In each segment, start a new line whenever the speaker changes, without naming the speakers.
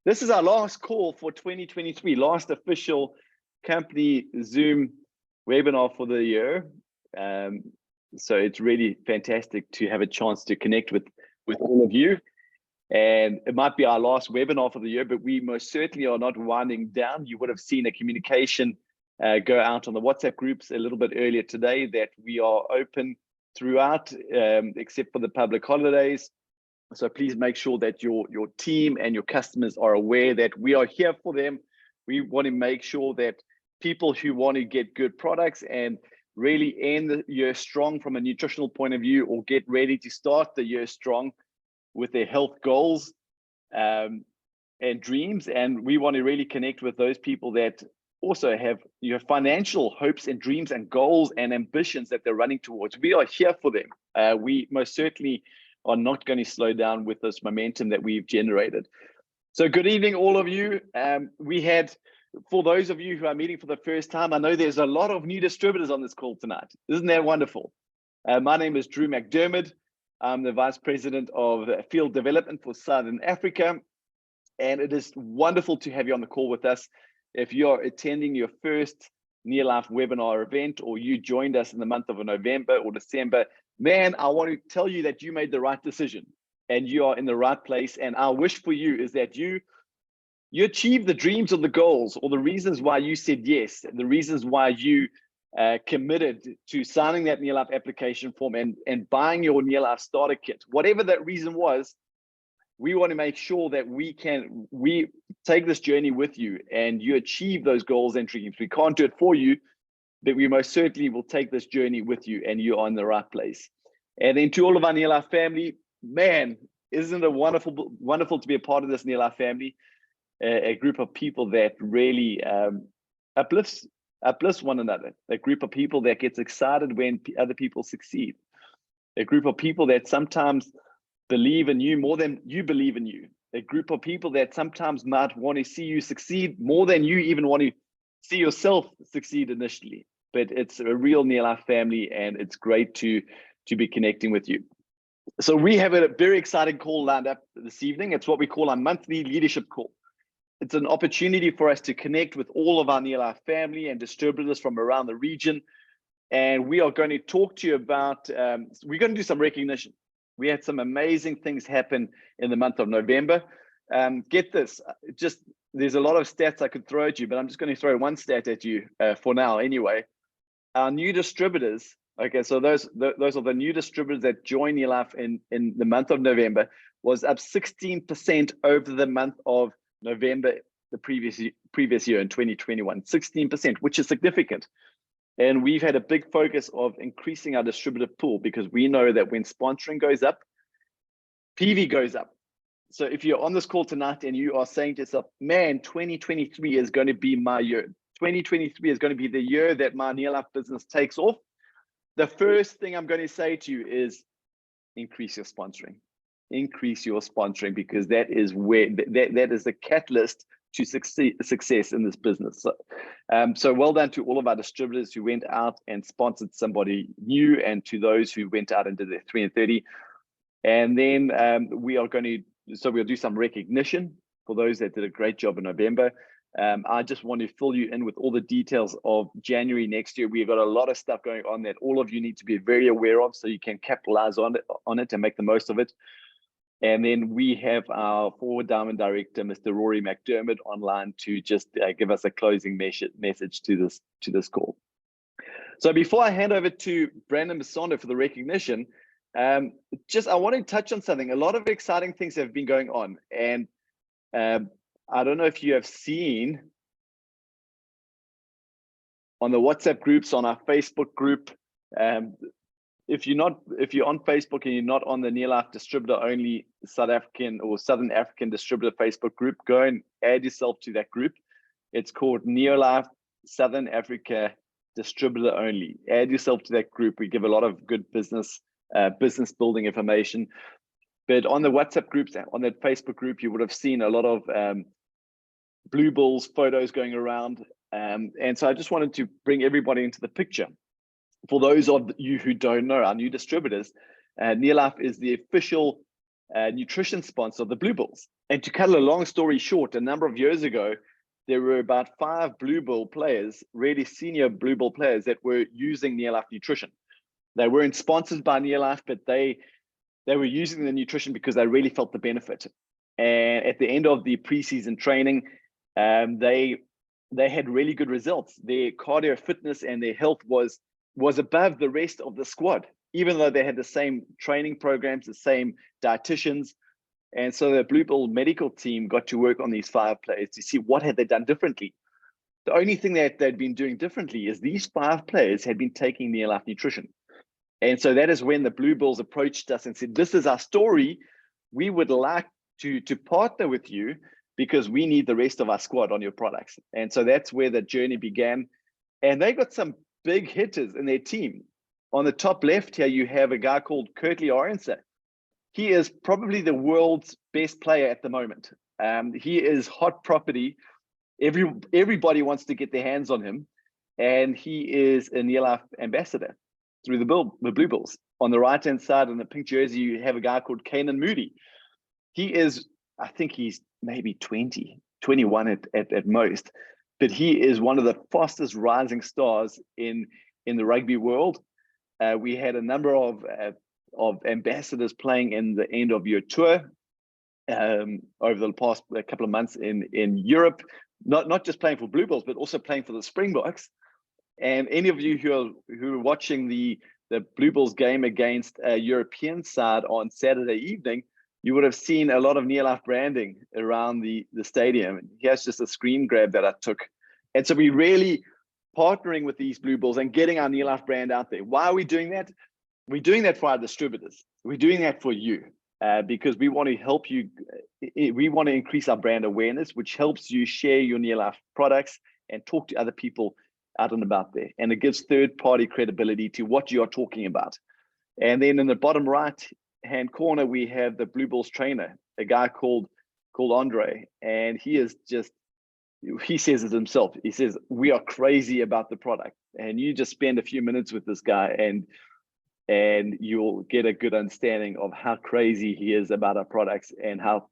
This is our last call for 2023, last official company Zoom webinar for the year. So it's really fantastic to have a chance to connect with all of you. And it might be our last webinar for the year, but we most certainly are not winding down. You would have seen a communication go out on the WhatsApp groups a little bit earlier today that we are open throughout, except for the public holidays. So please make sure that your team and your customers are aware that we are here for them. We want to make sure that people who want to get good products and really end the year strong from a nutritional point of view, or get ready to start the year strong with their health goals and dreams. And we want to really connect with those people that also have financial hopes and dreams and goals and ambitions that they're running towards. We are here for them. We most certainly are not going to slow down with this momentum that we've generated. So good evening, all of you. For those of you who are meeting for the first time, I know there's a lot of new distributors on this call tonight. Isn't that wonderful? My name is Drew McDermott. I'm the Vice President of Field Development for Southern Africa. And it is wonderful to have you on the call with us. If you're attending your first Near Life webinar event, or you joined us in the month of November or December, man, I want to tell you that you made the right decision and you are in the right place. And our wish for you is that you achieve the dreams or the goals or the reasons why you said yes, the reasons why you committed to signing that Near Life application form and buying your Near Life starter kit. Whatever that reason was, we want to make sure that we take this journey with you and you achieve those goals and dreams. We can't do it for you, but we most certainly will take this journey with you, and you're in the right place. And then to all of our Near Life family, man, isn't it wonderful to be a part of this Near Life family, a group of people that really uplifts one another, a group of people that gets excited when other people succeed, a group of people that sometimes believe in you more than you believe in you, a group of people that sometimes might want to see you succeed more than you even want to see yourself succeed initially. But it's a real Near Life family, and it's great to be connecting with you. So we have a very exciting call lined up this evening. It's what we call our monthly leadership call. It's an opportunity for us to connect with all of our Near Life family and distributors from around the region. And we are going to talk to you about, we're going to do some recognition. We had some amazing things happen in the month of November. Get this, there's a lot of stats I could throw at you, but I'm just going to throw one stat at you for now anyway. Our new distributors, okay, so those are the new distributors that joined Near Life in the month of November, was up 16% over the month of November the previous year in 2021, 16%, which is significant. And we've had a big focus of increasing our distributor pool, because we know that when sponsoring goes up, PV goes up. So if you're on this call tonight and you are saying to yourself, man, 2023 is going to be my year. 2023 is going to be the year that my Near Life business takes off. The first thing I'm going to say to you is increase your sponsoring. Increase your sponsoring, because that is where that is the catalyst to success in this business. So well done to all of our distributors who went out and sponsored somebody new, and to those who went out and did their 3 and 30. And then we'll do some recognition for those that did a great job in November. I just want to fill you in with all the details of January next year. We've got a lot of stuff going on that all of you need to be very aware of, so you can capitalize on it and make the most of it. And then we have our Forward Diamond Director, Mr. Rory McDermott, online to just give us a closing message to this call. So before I hand over to Brandon Masondo for the recognition, I want to touch on something. A lot of exciting things have been going on, and I don't know if you have seen on the WhatsApp groups, on our Facebook group. If you're on Facebook and you're not on the Near Life Distributor Only South African or Southern African Distributor Facebook group, go and add yourself to that group. It's called Near Life Southern Africa Distributor Only. Add yourself to that group. We give a lot of good business building information. But on the WhatsApp groups, on that Facebook group, you would have seen a lot of Blue Bulls photos going around. And so I just wanted to bring everybody into the picture. For those of you who don't know, our new distributors, Near Life is the official nutrition sponsor of the Blue Bulls. And to cut a long story short, a number of years ago, there were about 5 Blue Bull players, really senior Blue Bull players, that were using Nearlife nutrition. They weren't sponsored by Nearlife, but they were using the nutrition because they really felt the benefit. And at the end of the preseason training, they had really good results. Their cardio fitness and their health was above the rest of the squad, even though they had the same training programs, the same dietitians. And so the Blue Bull medical team got to work on these 5 players to see what had they done differently. The only thing that they'd been doing differently is these 5 players had been taking Nearlife nutrition. And so that is when the Blue Bulls approached us and said, this is our story. We would like to partner with you because we need the rest of our squad on your products. And so that's where the journey began. And they got some big hitters in their team. On the top left here, you have a guy called Kurtley Aronson. He is probably the world's best player at the moment. He is hot property. Everybody wants to get their hands on him. And he is a Nearlife ambassador through the Blue Bulls. On the right-hand side in the pink jersey, you have a guy called Kanan Moody. He is, I think he's maybe 20, 21 at most, but he is one of the fastest rising stars in the rugby world. We had a number of ambassadors playing in the end of year tour over the past couple of months in Europe, not just playing for Blue Bulls, but also playing for the Springboks. And any of you who are watching the Blue Bulls game against a European side on Saturday evening, you would have seen a lot of Nearlife branding around the stadium. Here's just a screen grab that I took. And so we're really partnering with these Blue Bulls and getting our Nearlife brand out there. Why are we doing that? We're doing that for our distributors. We're doing that for you because we want to help you. We want to increase our brand awareness, which helps you share your Nearlife products and talk to other people out and about there. And it gives third-party credibility to what you are talking about. And then in the bottom right-hand corner, we have the Blue Bulls trainer, a guy called Andre. And he is just, he says it himself. He says, we are crazy about the product. And you just spend a few minutes with this guy and you'll get a good understanding of how crazy he is about our products and how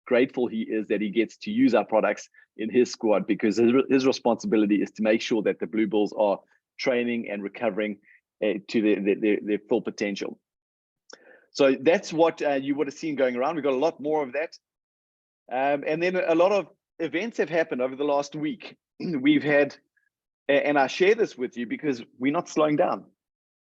grateful he is that he gets to use our products in his squad, because his responsibility is to make sure that the Blue Bulls are training and recovering to their full potential. So that's what you would have seen going around. We've got a lot more of that. And then a lot of events have happened over the last week. We've had, and I share this with you because we're not slowing down.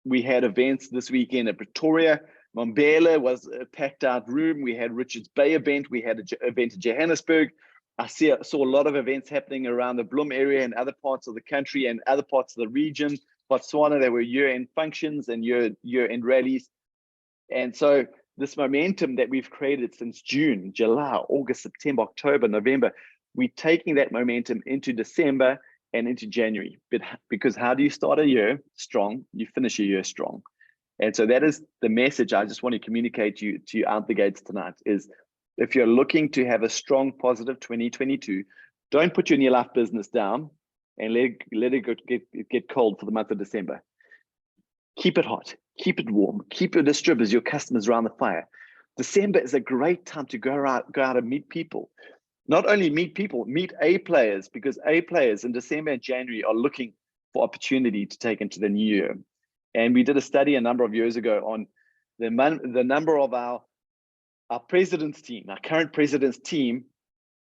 We had events this weekend at Pretoria. Mbombela was a packed out room. We had Richards Bay event. We had an event in Johannesburg. I saw a lot of events happening around the Bloem area and other parts of the country and other parts of the region. Botswana, there were year-end functions and year-end rallies. And so this momentum that we've created since June, July, August, September, October, November, we're taking that momentum into December and into January. But because how do you start a year strong? You finish a year strong. And so that is the message I just want to communicate to you out the gates tonight is, if you're looking to have a strong, positive 2022, don't put your Nearlife business down and let it get cold for the month of December. Keep it hot, keep it warm, keep your distributors, your customers around the fire. December is a great time to go out and meet people. Not only meet people, meet A players, because A players in December and January are looking for opportunity to take into the new year. And we did a study a number of years ago on the number of our president's team, our current president's team,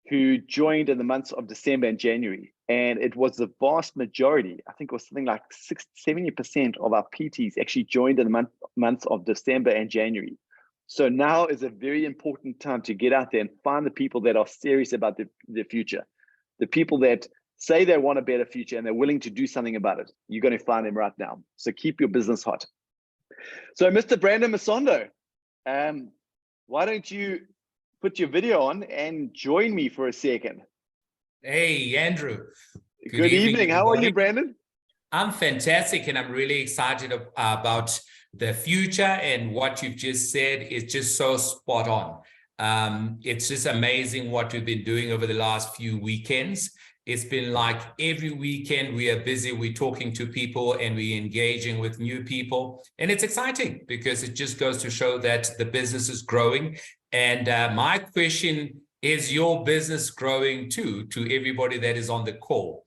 who joined in the months of December and January. And it was the vast majority, I think it was something like 70% of our PTs actually joined in the months of December and January. So now is a very important time to get out there and find the people that are serious about the future, the people that say they want a better future and they're willing to do something about it. You're going to find them right now. So keep your business hot. So Mr. Brandon Masondo, why don't you put your video on and join me for a second?
Hey, Andrew.
Good evening. How are you, Brandon?
I'm fantastic, and I'm really excited about the future, and what you've just said is just so spot on. It's just amazing what we've been doing over the last few weekends. It's been like every weekend we are busy, we're talking to people and we're engaging with new people. And it's exciting because it just goes to show that the business is growing. And my question Is your business growing too, to everybody that is on the call?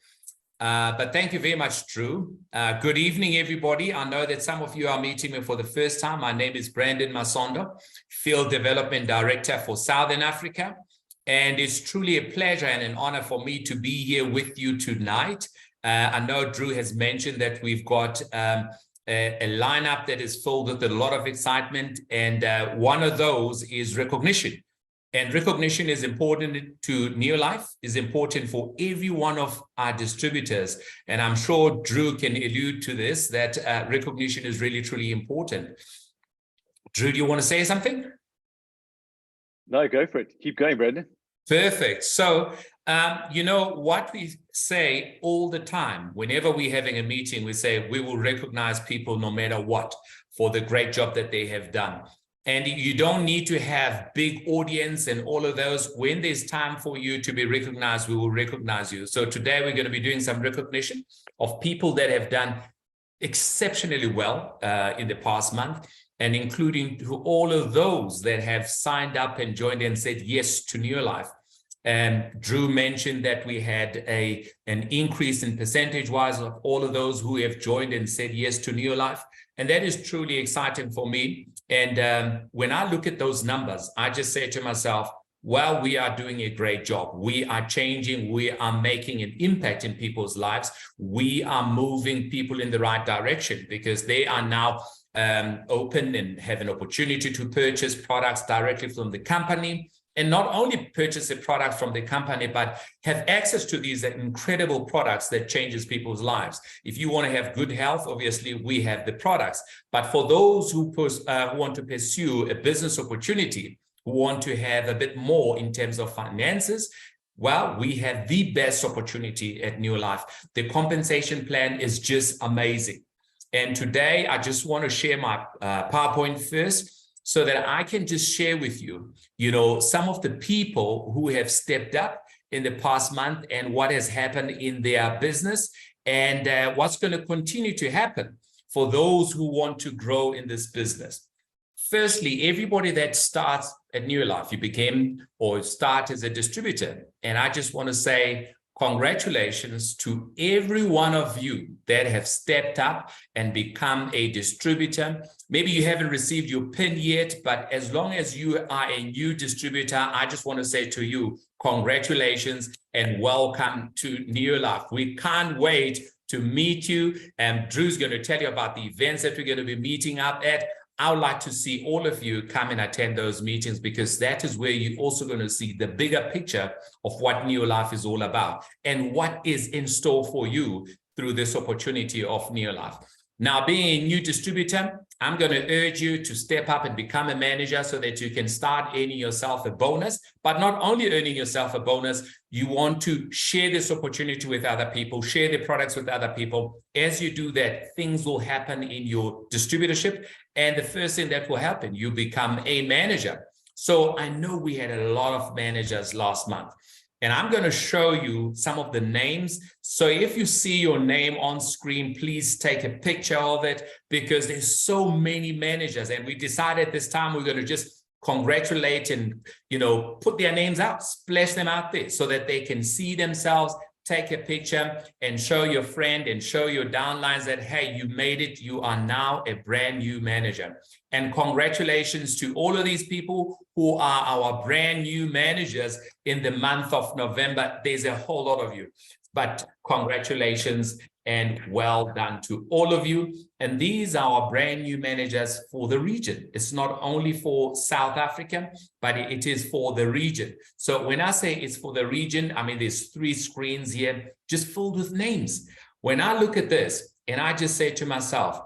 But thank you very much, Drew. Good evening, everybody. I know that some of you are meeting me for the first time. My name is Brandon Masondo, Field Development Director for Southern Africa. And it's truly a pleasure and an honor for me to be here with you tonight. I know Drew has mentioned that we've got a lineup that is filled with a lot of excitement. And one of those is recognition. And recognition is important to Neolife, is important for every one of our distributors. And I'm sure Drew can allude to this, that recognition is really, truly important. Drew, do you want to say something?
No, go for it. Keep going, Brandon.
Perfect. So, you know, what we say all the time, whenever we're having a meeting, we say we will recognize people no matter what for the great job that they have done. And you don't need to have big audience and all of those. When there's time for you to be recognized, we will recognize you. So today we're going to be doing some recognition of people that have done exceptionally well in the past month, and including to all of those that have signed up and joined and said yes to Neolife. And Drew mentioned that we had an increase in percentage-wise of all of those who have joined and said yes to Neolife. And that is truly exciting for me. And when I look at those numbers, I just say to myself, well, we are doing a great job. We are changing. We are making an impact in people's lives. We are moving people in the right direction because they are now open and have an opportunity to purchase products directly from the company. And not only purchase a product from the company, but have access to these incredible products that changes people's lives. If you want to have good health, obviously we have the products. But for those who want to pursue a business opportunity, who want to have a bit more in terms of finances, well, we have the best opportunity at Neolife. The compensation plan is just amazing. And today I just want to share my PowerPoint first, so that I can just share with you, you know, some of the people who have stepped up in the past month and what has happened in their business and what's going to continue to happen for those who want to grow in this business. Firstly, everybody that starts at Neolife, you became or start as a distributor. And I just want to say congratulations to every one of you that have stepped up and become a distributor. Maybe you haven't received your PIN yet, but as long as you are a new distributor, I just want to say to you, congratulations and welcome to Neolife. We can't wait to meet you. And Drew's going to tell you about the events that we're going to be meeting up at. I would like to see all of you come and attend those meetings, because that is where you're also going to see the bigger picture of what Neolife is all about and what is in store for you through this opportunity of Neolife. Now, being a new distributor, I'm going to urge you to step up and become a manager so that you can start earning yourself a bonus. But not only earning yourself a bonus, you want to share this opportunity with other people, share the products with other people. As you do that, things will happen in your distributorship. And the first thing that will happen, you become a manager. So I know we had a lot of managers last month. And I'm going to show you some of the names. So if you see your name on screen, please take a picture of it, because there's so many managers. And we decided this time we're going to just congratulate and, you know, put their names out, splash them out there so that they can see themselves, take a picture and show your friend and show your downlines that, hey, you made it. You are now a brand new manager. And congratulations to all of these people who are our brand new managers in the month of November. There's a whole lot of you, but congratulations and well done to all of you. And these are our brand new managers for the region. It's not only for South Africa, but it is for the region. So when I say it's for the region, I mean, there's 3 screens here just filled with names. When I look at this and I just say to myself,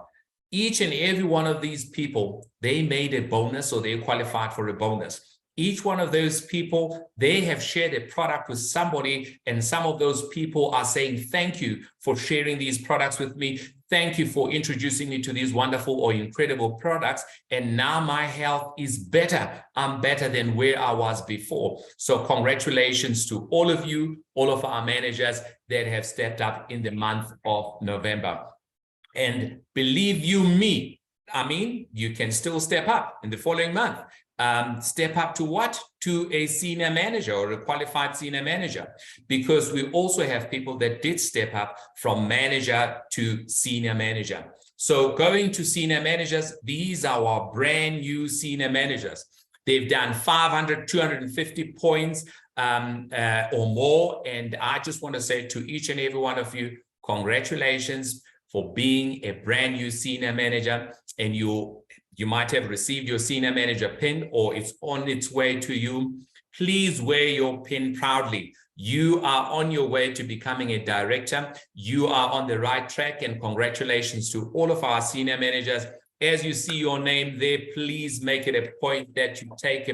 each and every one of these people, they made a bonus or they qualified for a bonus. Each one of those people, they have shared a product with somebody, and some of those people are saying, thank you for sharing these products with me. Thank you for introducing me to these wonderful or incredible products. And now my health is better. I'm better than where I was before. So congratulations to all of you, all of our managers that have stepped up in the month of November. And believe you me, I mean, you can still step up in the following month. Step up to what? to a senior manager or a qualified senior manager, because we also have people that did step up from manager to senior manager. So going to senior managers, these are our brand new senior managers. They've done 500, 250 points or more. And I just want to say to each and every one of you, congratulations for being a brand new senior manager. And you might have received your senior manager pin, or it's on its way to you. Please wear your pin proudly. You are on your way to becoming a director. You are on the right track, and congratulations to all of our senior managers. As you see your name there, please make it a point that you take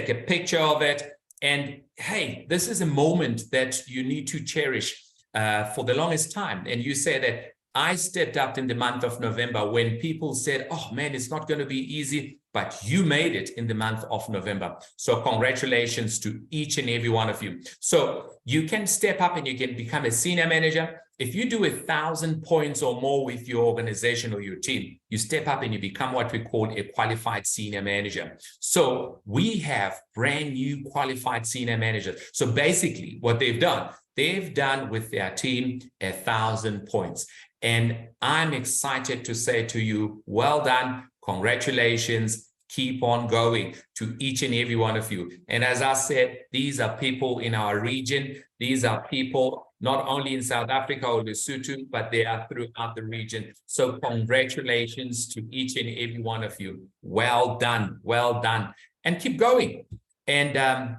a picture of it. And hey, this is a moment that you need to cherish for the longest time. And you say that I stepped up in the month of November when people said, oh man, it's not going to be easy, but you made it in the month of November. So congratulations to each and every one of you. So you can step up and you can become a senior manager. If you do 1,000 points or more with your organization or your team, you step up and you become what we call a qualified senior manager. So we have brand new qualified senior managers. So basically what they've done with their team 1,000 points. And I'm excited to say to you, well done, congratulations, keep on going to each and every one of you. And as I said, these are people in our region. These are people not only in South Africa or Lesotho, but they are throughout the region. So congratulations to each and every one of you. Well done, well done. And keep going. And,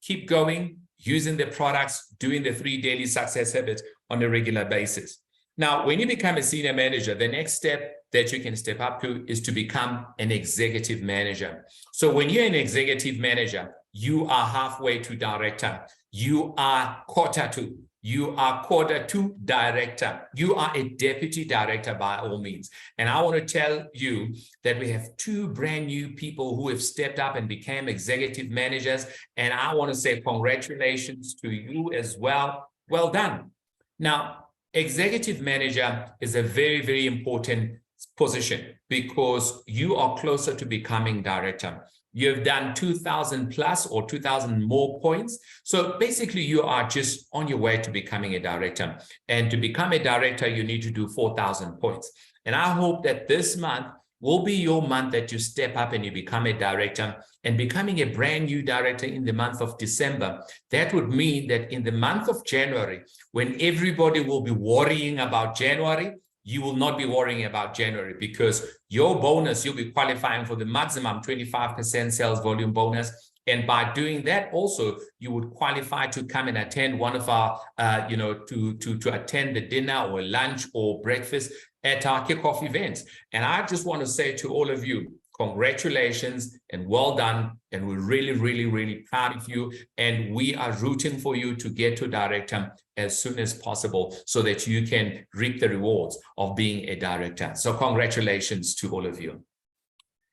keep going, using the products, doing the 3 daily success habits on a regular basis. Now, when you become a senior manager, the next step that you can step up to is to become an executive manager. So when you're an executive manager, you are halfway to director. You are quarter to. You are quarter to director. You are a deputy director by all means. And I want to tell you that we have 2 brand new people who have stepped up and became executive managers. And I want to say congratulations to you as well. Well done. Now, executive manager is a very, very important position because you are closer to becoming director. You've done 2,000 plus or 2,000 more points. So basically you are just on your way to becoming a director. And to become a director, you need to do 4,000 points. And I hope that this month will be your month that you step up and you become a director. And becoming a brand new director in the month of December, that would mean that in the month of January, when everybody will be worrying about January, you will not be worrying about January because your bonus, you'll be qualifying for the maximum 25% sales volume bonus. And by doing that also, you would qualify to come and attend one of our, to attend the dinner or lunch or breakfast at our kickoff events. And I just want to say to all of you, congratulations and well done. And we're really, really, really proud of you. And we are rooting for you to get to director as soon as possible so that you can reap the rewards of being a director. So congratulations to all of you.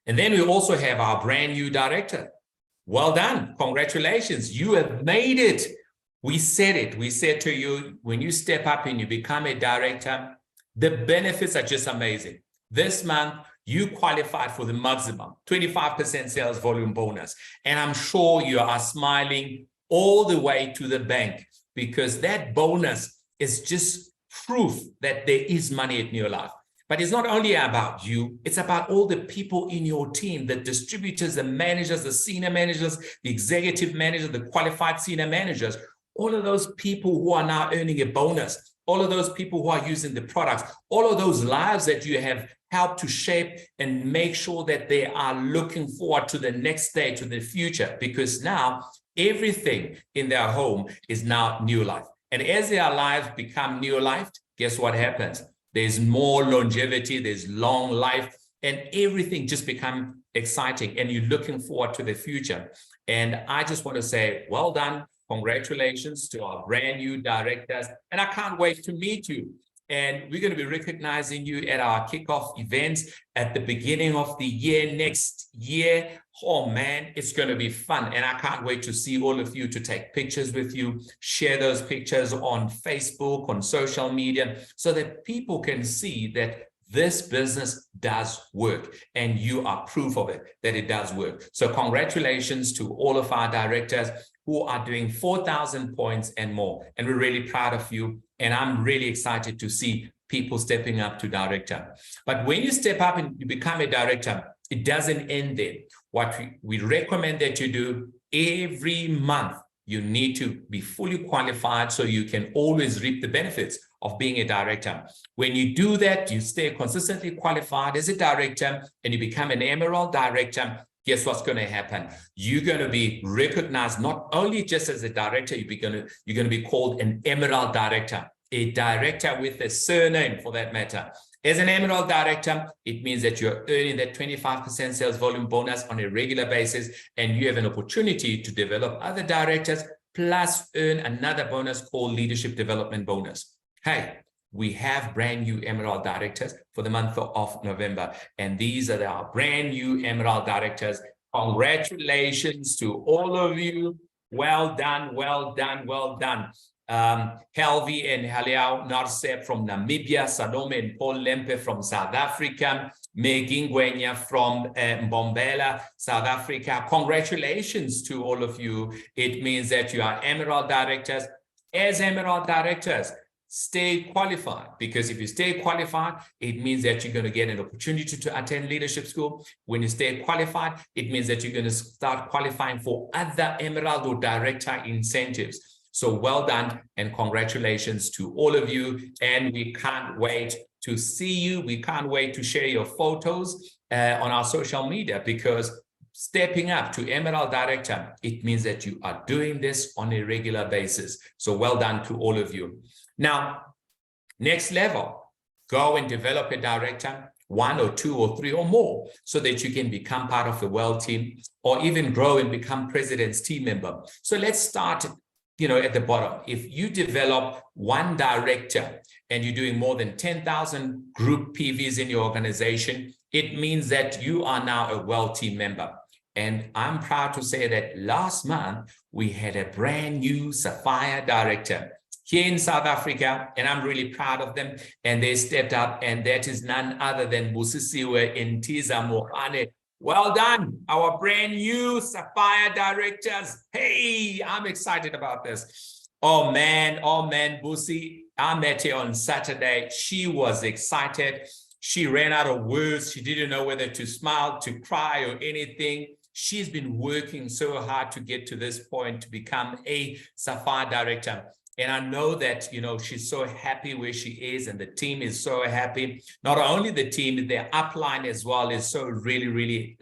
And then we also have our brand new director. Well done. Congratulations. You have made it. We said it. We said to you, when you step up and you become a director, the benefits are just amazing. This month, you qualified for the maximum 25% sales volume bonus. And I'm sure you are smiling all the way to the bank because that bonus is just proof that there is money in your life. But it's not only about you, it's about all the people in your team, the distributors, the managers, the senior managers, the executive managers, the qualified senior managers, all of those people who are now earning a bonus, all of those people who are using the products, all of those lives that you have helped to shape and make sure that they are looking forward to the next day, to the future, because now everything in their home is now new life. And as their lives become new life, guess what happens? There's more longevity, there's long life, and everything just becomes exciting and you're looking forward to the future. And I just want to say, well done. Congratulations to our brand new directors. And I can't wait to meet you. And we're going to be recognizing you at our kickoff events at the beginning of the year next year. Oh man, it's going to be fun. And I can't wait to see all of you, to take pictures with you, share those pictures on Facebook, on social media, so that people can see that This business does work, and you are proof of it, that it does work. So congratulations to all of our directors who are doing 4,000 points and more. And we're really proud of you. And I'm really excited to see people stepping up to director. But when you step up and you become a director, it doesn't end there. What we recommend that you do every month, you need to be fully qualified so you can always reap the benefits of being a director. When you do that, you stay consistently qualified as a director and you become an Emerald director. Guess what's going to happen? You're going to be recognized not only just as a director, you're going to be called an Emerald director, a director with a surname for that matter. As an Emerald director, it means that you're earning that 25% sales volume bonus on a regular basis, and you have an opportunity to develop other directors, plus earn another bonus called leadership development bonus. Hey, we have brand new Emerald directors for the month of November, and these are our brand new Emerald directors. Congratulations to all of you. Well done, well done, well done. Helvi and Haliao Narsep from Namibia, Salome and Paul Lempe from South Africa, Megin Gwenya from Mbombela, South Africa. Congratulations to all of you. It means that you are Emerald directors. As Emerald directors, stay qualified, because if you stay qualified, it means that you're going to get an opportunity to attend leadership school. When you stay qualified, it means that you're going to start qualifying for other Emerald or director incentives. So well done and congratulations to all of you. And we can't wait to see you. We can't wait to share your photos on our social media, because stepping up to Emerald Director, it means that you are doing this on a regular basis. So well done to all of you. Now, next level, go and develop a director, 1 or 2 or 3 or more, so that you can become part of the world team, or even grow and become president's team member. So let's start at the bottom. If you develop 1 director and you're doing more than 10,000 group PVs in your organization, it means that you are now a world team member. And I'm proud to say that last month, we had a brand new Sapphire director here in South Africa, and I'm really proud of them. And they stepped up, and that is none other than Busisiwe Intiza Mohane. Well done, our brand new Sapphire directors. Hey, I'm excited about this. Oh man, Busi, I met her on Saturday. She was excited. She ran out of words. She didn't know whether to smile, to cry, or anything. She's been working so hard to get to this point to become a Sapphire director. And I know that, she's so happy where she is, and the team is so happy. Not only the team, their upline as well is so really, really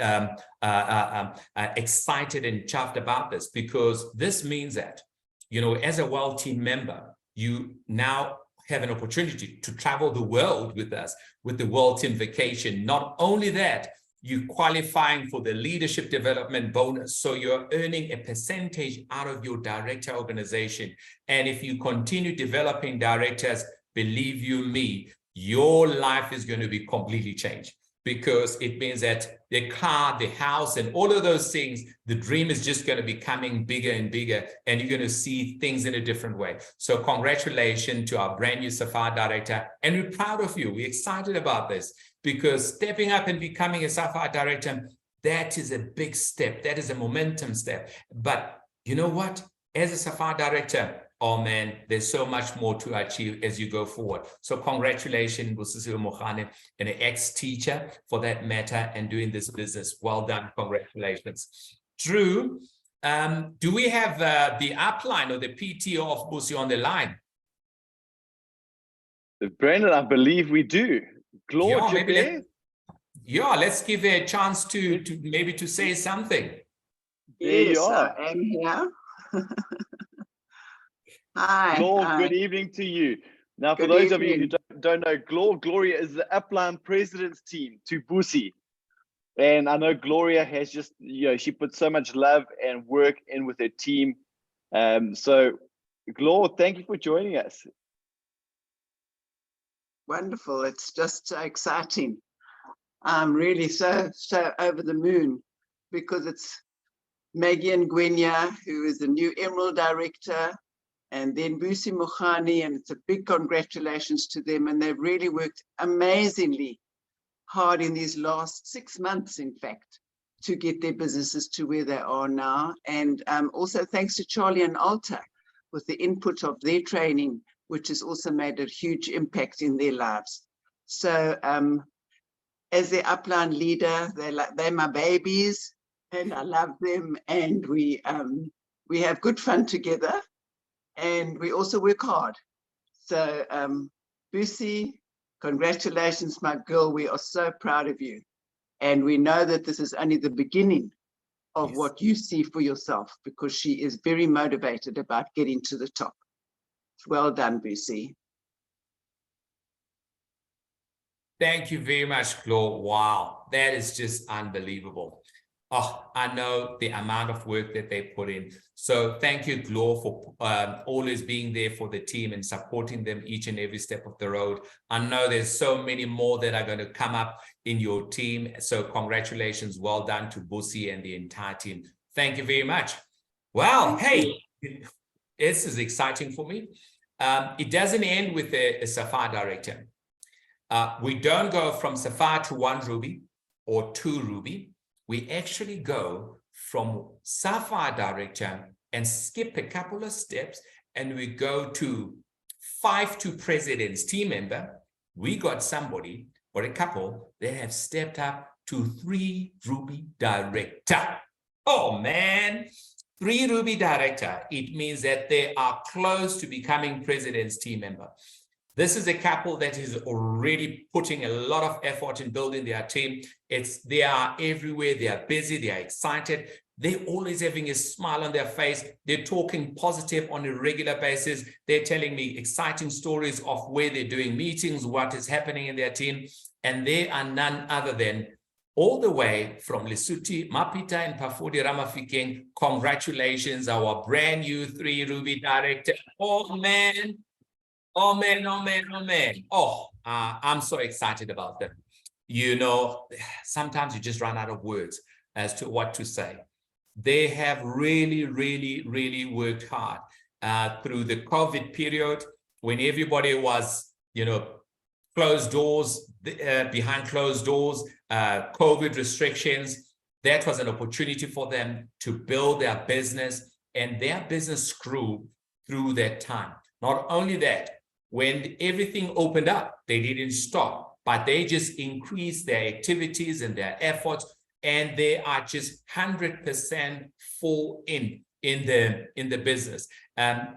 excited and chuffed about this, because this means that, as a world team member, you now have an opportunity to travel the world with us with the World Team Vacation. Not only that, you're qualifying for the leadership development bonus. So you're earning a percentage out of your director organization. And if you continue developing directors, believe you me, your life is going to be completely changed, because it means that the car, the house, and all of those things, the dream is just going to be coming bigger and bigger, and you're going to see things in a different way. So congratulations to our brand new Sapphire director. And we're proud of you. We're excited about this, because stepping up and becoming a Sapphire director, that is a big step. That is a momentum step. But you know what? As a Sapphire director, oh man, there's so much more to achieve as you go forward. So congratulations, Busisiwe Mohane, and an ex-teacher for that matter, and doing this business. Well done. Congratulations. Drew, do we have the upline or the PTO of Busi on the line?
Brandon, I believe we do. Claude,
let's give her a chance to maybe to say something.
Yes, I am here. Hi.
Claude, good evening to you. Now, for those of you who don't know, Gloria is the upline president's team to Busi. And I know Gloria has just, she put so much love and work in with her team. So, Gloria, thank you for joining us.
Wonderful. It's just exciting. I'm really so over the moon, because it's Maggie and Gwenya, who is the new Emerald director, and then Busi Mohane, and it's a big congratulations to them. And they've really worked amazingly hard in these last 6 months, in fact, to get their businesses to where they are now. And also thanks to Charlie and Alta with the input of their training, which has also made a huge impact in their lives. So as their upline leader, they're my babies and I love them, and we have good fun together and we also work hard. So Busi, congratulations, my girl. We are so proud of you. And we know that this is only the beginning of what you see for yourself, because she is very motivated about getting to the top. Well done, Busi.
Thank you very much, Glo. Wow, that is just unbelievable. Oh, I know the amount of work that they put in. So thank you, Glo, for always being there for the team and supporting them each and every step of the road. I know there's so many more that are going to come up in your team. So congratulations. Well done to Busi and the entire team. Thank you very much. Wow. Hey, this is exciting for me. It doesn't end with a Sapphire director. We don't go from Sapphire to 1 ruby or 2 ruby. We actually go from Sapphire director and skip a couple of steps, and we go to 5 to president's team member. We got somebody or a couple that have stepped up to 3 ruby director. Oh man, 3 ruby director. It means that they are close to becoming president's team member. This is a couple that is already putting a lot of effort in building their team. They are everywhere. They are busy. They are excited. They're always having a smile on their face. They're talking positive on a regular basis. They're telling me exciting stories of where they're doing meetings, what is happening in their team. And they are none other than all the way from Lesotho, Mapita and Pafodi Ramafikeng. Congratulations, our brand new 3 ruby director. Oh man. Oh man, oh man, oh man. Oh, I'm so excited about them. You know, sometimes you just run out of words as to what to say. They have really, really, really worked hard through the COVID period when everybody was, you know, closed doors, behind closed doors, COVID restrictions. That was an opportunity for them to build their business, and their business grew through that time. Not only that, when everything opened up, they didn't stop, but they just increased their activities and their efforts, and they are just 100% full in the business.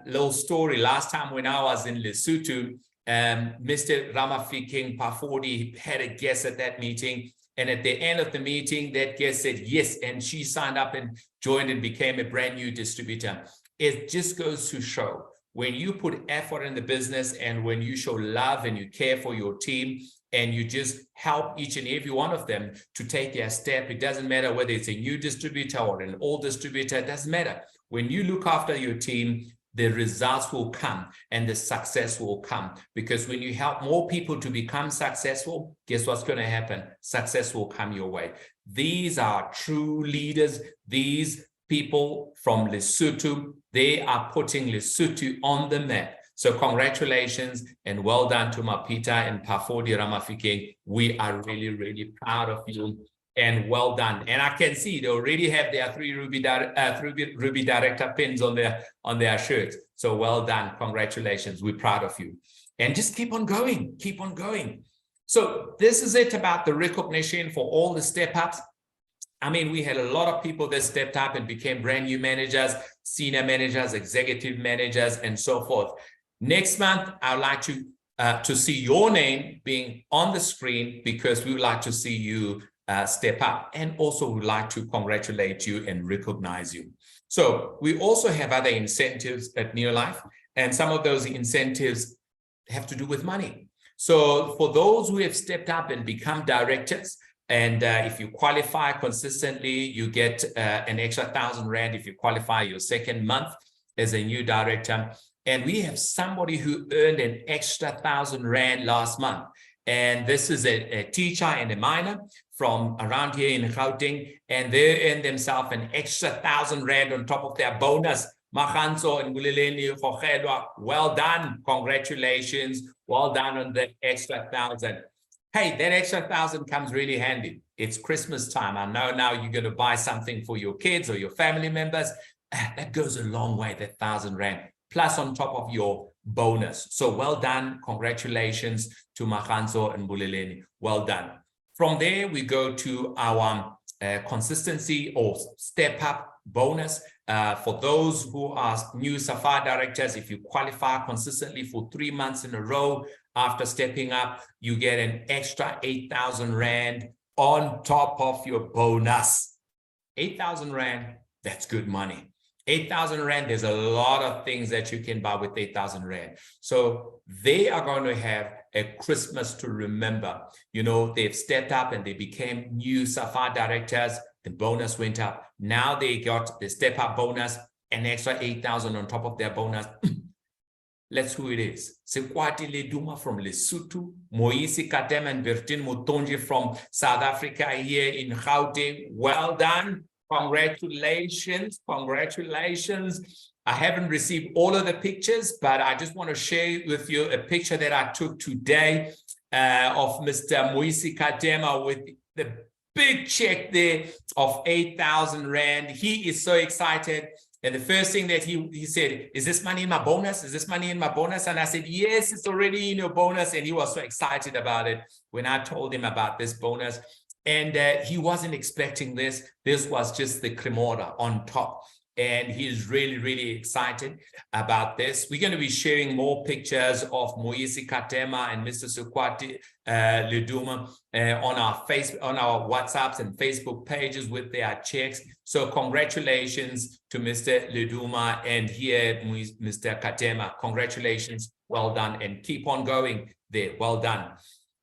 Little story, last time when I was in Lesotho, Mr. Ramafikeng Pafodi had a guest at that meeting, and at the end of the meeting, that guest said yes, and she signed up and joined and became a brand new distributor. It just goes to show, when you put effort in the business and when you show love and you care for your team and you just help each and every one of them to take their step, it doesn't matter whether it's a new distributor or an old distributor, it doesn't matter. When you look after your team, the results will come and the success will come, because when you help more people to become successful, guess what's going to happen? Success will come your way. These are true leaders. These people from Lesotho, they are putting Lesotho on the map. So congratulations and well done to Mapita and Pafodi Ramafikeng. We are really, really proud of you and well done. And I can see they already have their 3 ruby director pins on their shirts. So well done. Congratulations. We're proud of you. And just keep on going. Keep on going. So this is it about the recognition for all the step ups. I mean, we had a lot of people that stepped up and became brand new managers, senior managers, executive managers, and so forth. Next month, I would like to see your name being on the screen, because we would like to see you step up, and also would like to congratulate you and recognize you. So we also have other incentives at Neolife, and some of those incentives have to do with money. So for those who have stepped up and become directors, and if you qualify consistently, you get an extra 1,000 Rand if you qualify your second month as a new director. And we have somebody who earned an extra 1,000 Rand last month. And this is a teacher and a miner from around here in Gauteng, and they earned themselves an extra 1,000 Rand on top of their bonus. Maganzo and Guleleni, well done. Congratulations. Well done on the extra 1,000. hey, that extra 1,000 comes really handy. It's Christmas time. I know now you're going to buy something for your kids or your family members. That goes a long way, that 1,000 Rand, plus on top of your bonus. So well done. Congratulations to Maganzo and Buleleni. Well done. From there, we go to our consistency or step up bonus. For those who are new SAFA directors, if you qualify consistently for 3 months in a row after stepping up, you get an extra 8,000 Rand on top of your bonus. 8,000 Rand, that's good money. 8,000 Rand, there's a lot of things that you can buy with 8,000 Rand. So they are going to have a Christmas to remember. You know, they've stepped up and they became new SAFA directors. The bonus went up. Now they got the step up bonus, an extra 8,000 on top of their bonus. Let's who it is. Sekwati Leduma from Lesotho, Moisi Katem and Bertin Mutonji from South Africa here in Gauteng. Well done. Congratulations. Congratulations. I haven't received all of the pictures, but I just want to share with you a picture that I took today of Mr. Moisi Katema with the big check there of 8,000 Rand. He is so excited. And the first thing that he said, is this money in my bonus? Is this money in my bonus? And I said, yes, it's already in your bonus. And he was so excited about it when I told him about this bonus. And he wasn't expecting this. This was just the cremora on top. And he's really, really excited about this. We're going to be sharing more pictures of Moisi Katema and Mr. Sekwati Leduma on our WhatsApps and Facebook pages with their checks. So congratulations to Mr. Leduma and here Mr. Katema. Congratulations. Well done. And keep on going there. Well done.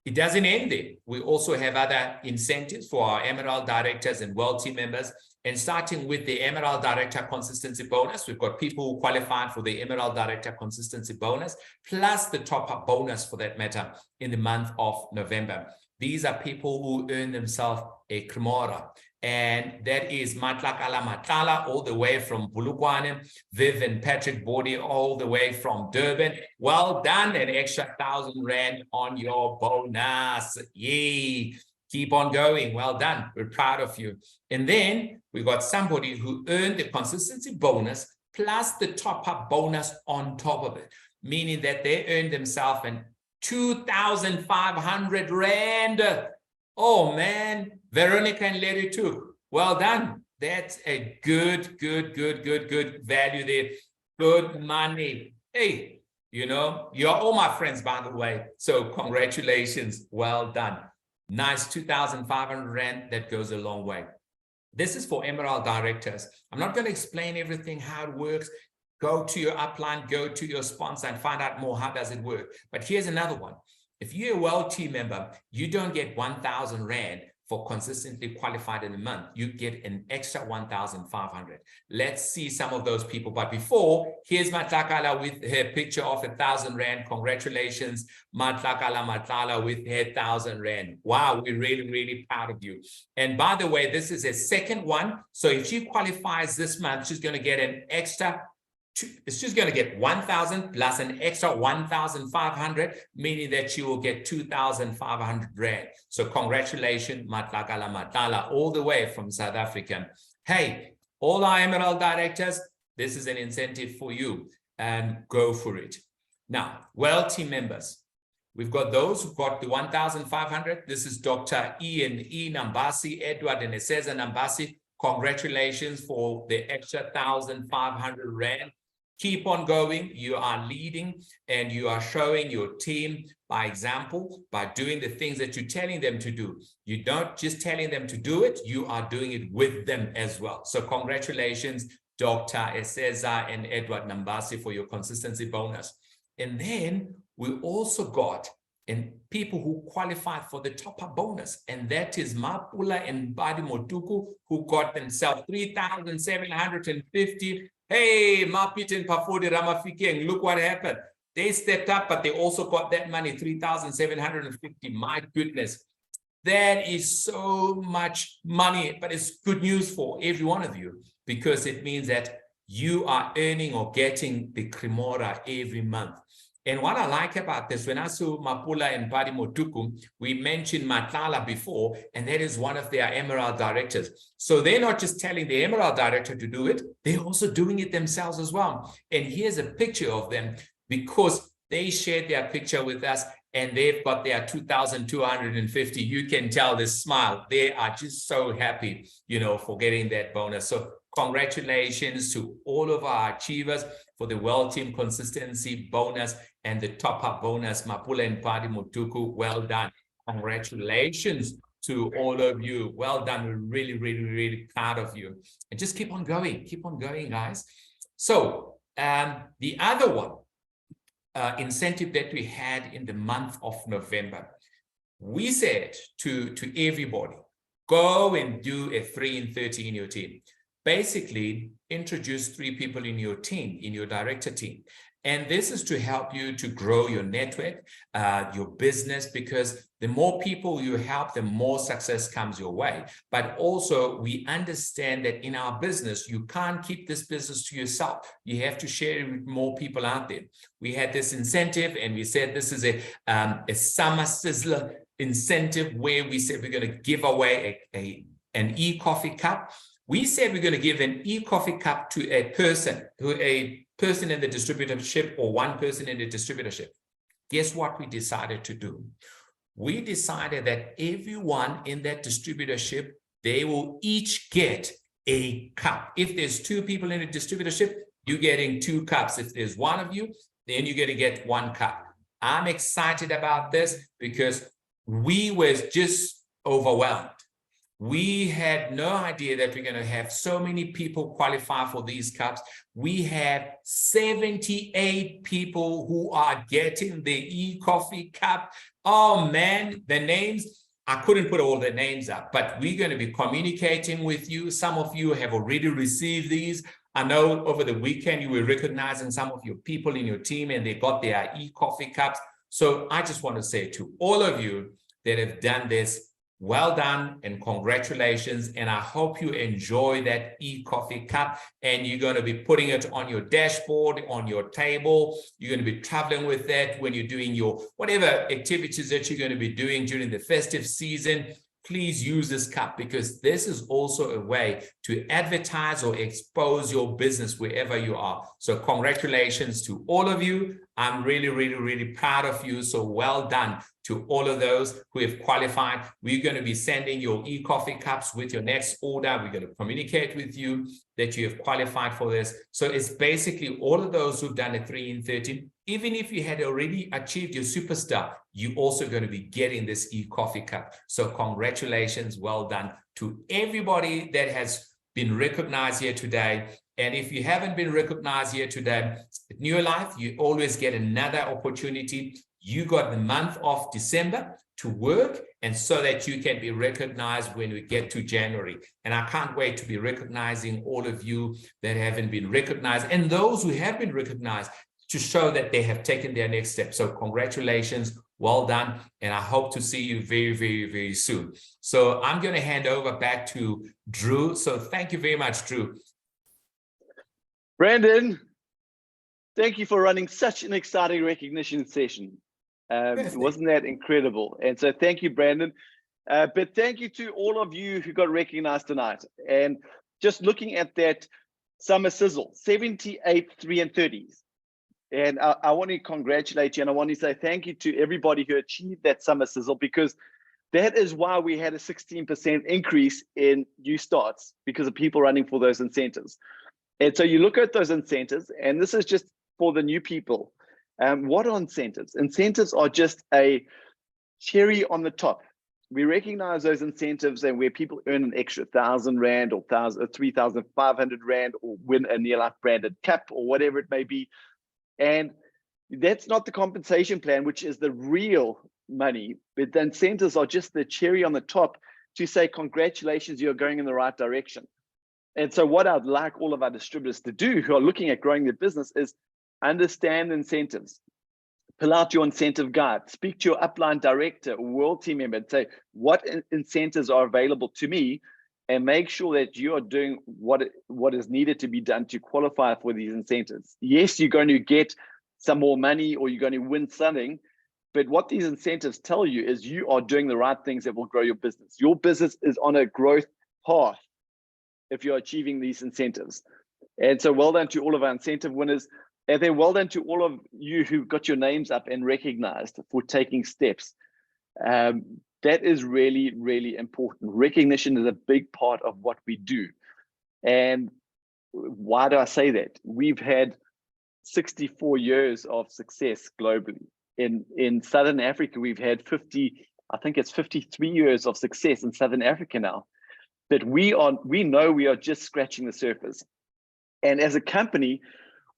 It doesn't end there. We also have other incentives for our Emerald directors and World team members. And starting with the Emerald Director Consistency Bonus, we've got people who qualified for the Emerald Director Consistency Bonus, plus the top-up bonus for that matter in the month of November. These are people who earn themselves a cremora. And that is Matlakala Matala, all the way from Bulukwane, Viv and Patrick Body, all the way from Durban. Well done, an extra 1,000 Rand on your bonus. Yay. Keep on going. Well done. We're proud of you. And then we got somebody who earned the consistency bonus plus the top-up bonus on top of it, meaning that they earned themselves an 2,500 Rand. Oh, man. Veronica and Larry too. Well done. That's a good value there. Good money. Hey, you know, you're all my friends, by the way. So congratulations. Well done. Nice 2,500 Rand. That goes a long way. This is for Emerald directors. I'm not going to explain everything, how it works. Go to your upline, go to your sponsor and find out more. How does it work? But here's another one. If you're a World team member, you don't get 1,000 Rand for consistently qualified in a month. You get an extra 1,500. Let's see some of those people. But before, here's Matlakala with her picture of 1,000 Rand. Congratulations, Matlakala Matlala with her 1,000 Rand. Wow, we're really, really proud of you. And by the way, this is a second one. So if she qualifies this month, she's going to get an extra she's going to get 1,000 plus an extra 1,500, meaning that she will get 2,500 Rand. So congratulations, Matlakala Matala, all the way from South Africa. Hey, all our Emerald directors, this is an incentive for you and go for it. Now, World team members, we've got those who got the 1,500. This is Dr. Ian E. Nambasi, Edward and Eseza Nambasi. Congratulations for the extra 1,500 Rand. Keep on going. You are leading and you are showing your team by example, by doing the things that you're telling them to do. You're not just telling them to do it, you are doing it with them as well. So congratulations, Dr. Eseza and Edward Nambasi, for your consistency bonus. And then we also got people who qualified for the top-up bonus, and that is Mapula and Badi Motuku, who got themselves 3,750. Hey, Mapit and Pafodi Ramafikeng, look what happened. They stepped up, but they also got that money, 3,750. My goodness, that is so much money, but it's good news for every one of you because it means that you are earning or getting the cremora every month. And what I like about this, when I saw Mapula and Padi Motuku, we mentioned Matlala before, and that is one of their Emerald directors. So they're not just telling the Emerald director to do it, they're also doing it themselves as well. And here's a picture of them because they shared their picture with us and they've got their 2,250. You can tell the smile. They are just so happy, for getting that bonus. So congratulations to all of our achievers for the World Team Consistency bonus and the top-up bonus. Mapula and Padi Mutuku, well done. Congratulations to all of you. Well done. We're really, really, really proud of you. And just keep on going, guys. So the other one, incentive that we had in the month of November, we said to everybody, go and do a 3 in 30 in your team. Basically, introduce 3 people in your team, in your director team. And this is to help you to grow your network, your business, because the more people you help, the more success comes your way. But also, we understand that in our business, you can't keep this business to yourself. You have to share it with more people out there. We had this incentive, and we said this is a summer sizzler incentive where we said we're going to give away an e-coffee cup. We said we're going to give an e-coffee cup to a person in the distributorship or one person in the distributorship. Guess what we decided to do? We decided that everyone in that distributorship, they will each get a cup. If there's 2 people in a distributorship, you're getting 2 cups. If there's 1 of you, then you're going to get 1 cup. I'm excited about this because we were just overwhelmed. We had no idea that we're going to have so many people qualify for these cups. We have 78 people who are getting the e-coffee cup. Oh man, the names, I couldn't put all the names up, but we're going to be communicating with you. Some of you have already received these. I know over the weekend you were recognizing some of your people in your team and they got their e-coffee cups. So I just want to say to all of you that have done this, well done and congratulations. And I hope you enjoy that e-coffee cup and you're going to be putting it on your dashboard, on your table. You're going to be traveling with that when you're doing your whatever activities that you're going to be doing during the festive season. Please use this cup because this is also a way to advertise or expose your business wherever you are. So congratulations to all of you. I'm really, really, really proud of you. So well done to all of those who have qualified. We're going to be sending your e-coffee cups with your next order. We're going to communicate with you that you have qualified for this. So it's basically all of those who've done a 3 in 30. Even if you had already achieved your superstar, you're also going to be getting this e-coffee cup. So congratulations, well done to everybody that has been recognized here today. And if you haven't been recognized here today, at New Life, you always get another opportunity. You got the month of December to work and so that you can be recognized when we get to January. And I can't wait to be recognizing all of you that haven't been recognized and those who have been recognized to show that they have taken their next step. So congratulations, well done. And I hope to see you very, very, very soon. So I'm going to hand over back to Drew. So thank you very much, Drew.
Brandon, thank you for running such an exciting recognition session. Wasn't that incredible? And so thank you, Brandon. But thank you to all of you who got recognized tonight. And just looking at that summer sizzle, 78 3 in 30s. And I want to congratulate you and I want to say thank you to everybody who achieved that summer sizzle because that is why we had a 16% increase in new starts because of people running for those incentives. And so you look at those incentives, and this is just for the new people. What are incentives? Incentives are just a cherry on the top. We recognize those incentives and where people earn an extra 1,000 Rand or 3,500 Rand or win a Near Life branded cap or whatever it may be. And that's not the compensation plan, which is the real money, but the incentives are just the cherry on the top to say, congratulations, you're going in the right direction. And so what I'd like all of our distributors to do who are looking at growing their business is understand incentives. Pull out your incentive guide, speak to your upline director or world team member and say, what incentives are available to me? And make sure that you are doing what is needed to be done to qualify for these incentives. Yes, you're going to get some more money or you're going to win something. But what these incentives tell you is you are doing the right things that will grow your business. Your business is on a growth path if you're achieving these incentives. And so well done to all of our incentive winners. And then well done to all of you who got your names up and recognized for taking steps. That is really, really important. Recognition is a big part of what we do. And why do I say that? We've had 64 years of success globally. In Southern Africa, we've had 53 years of success in Southern Africa now. But we know we are just scratching the surface. And as a company,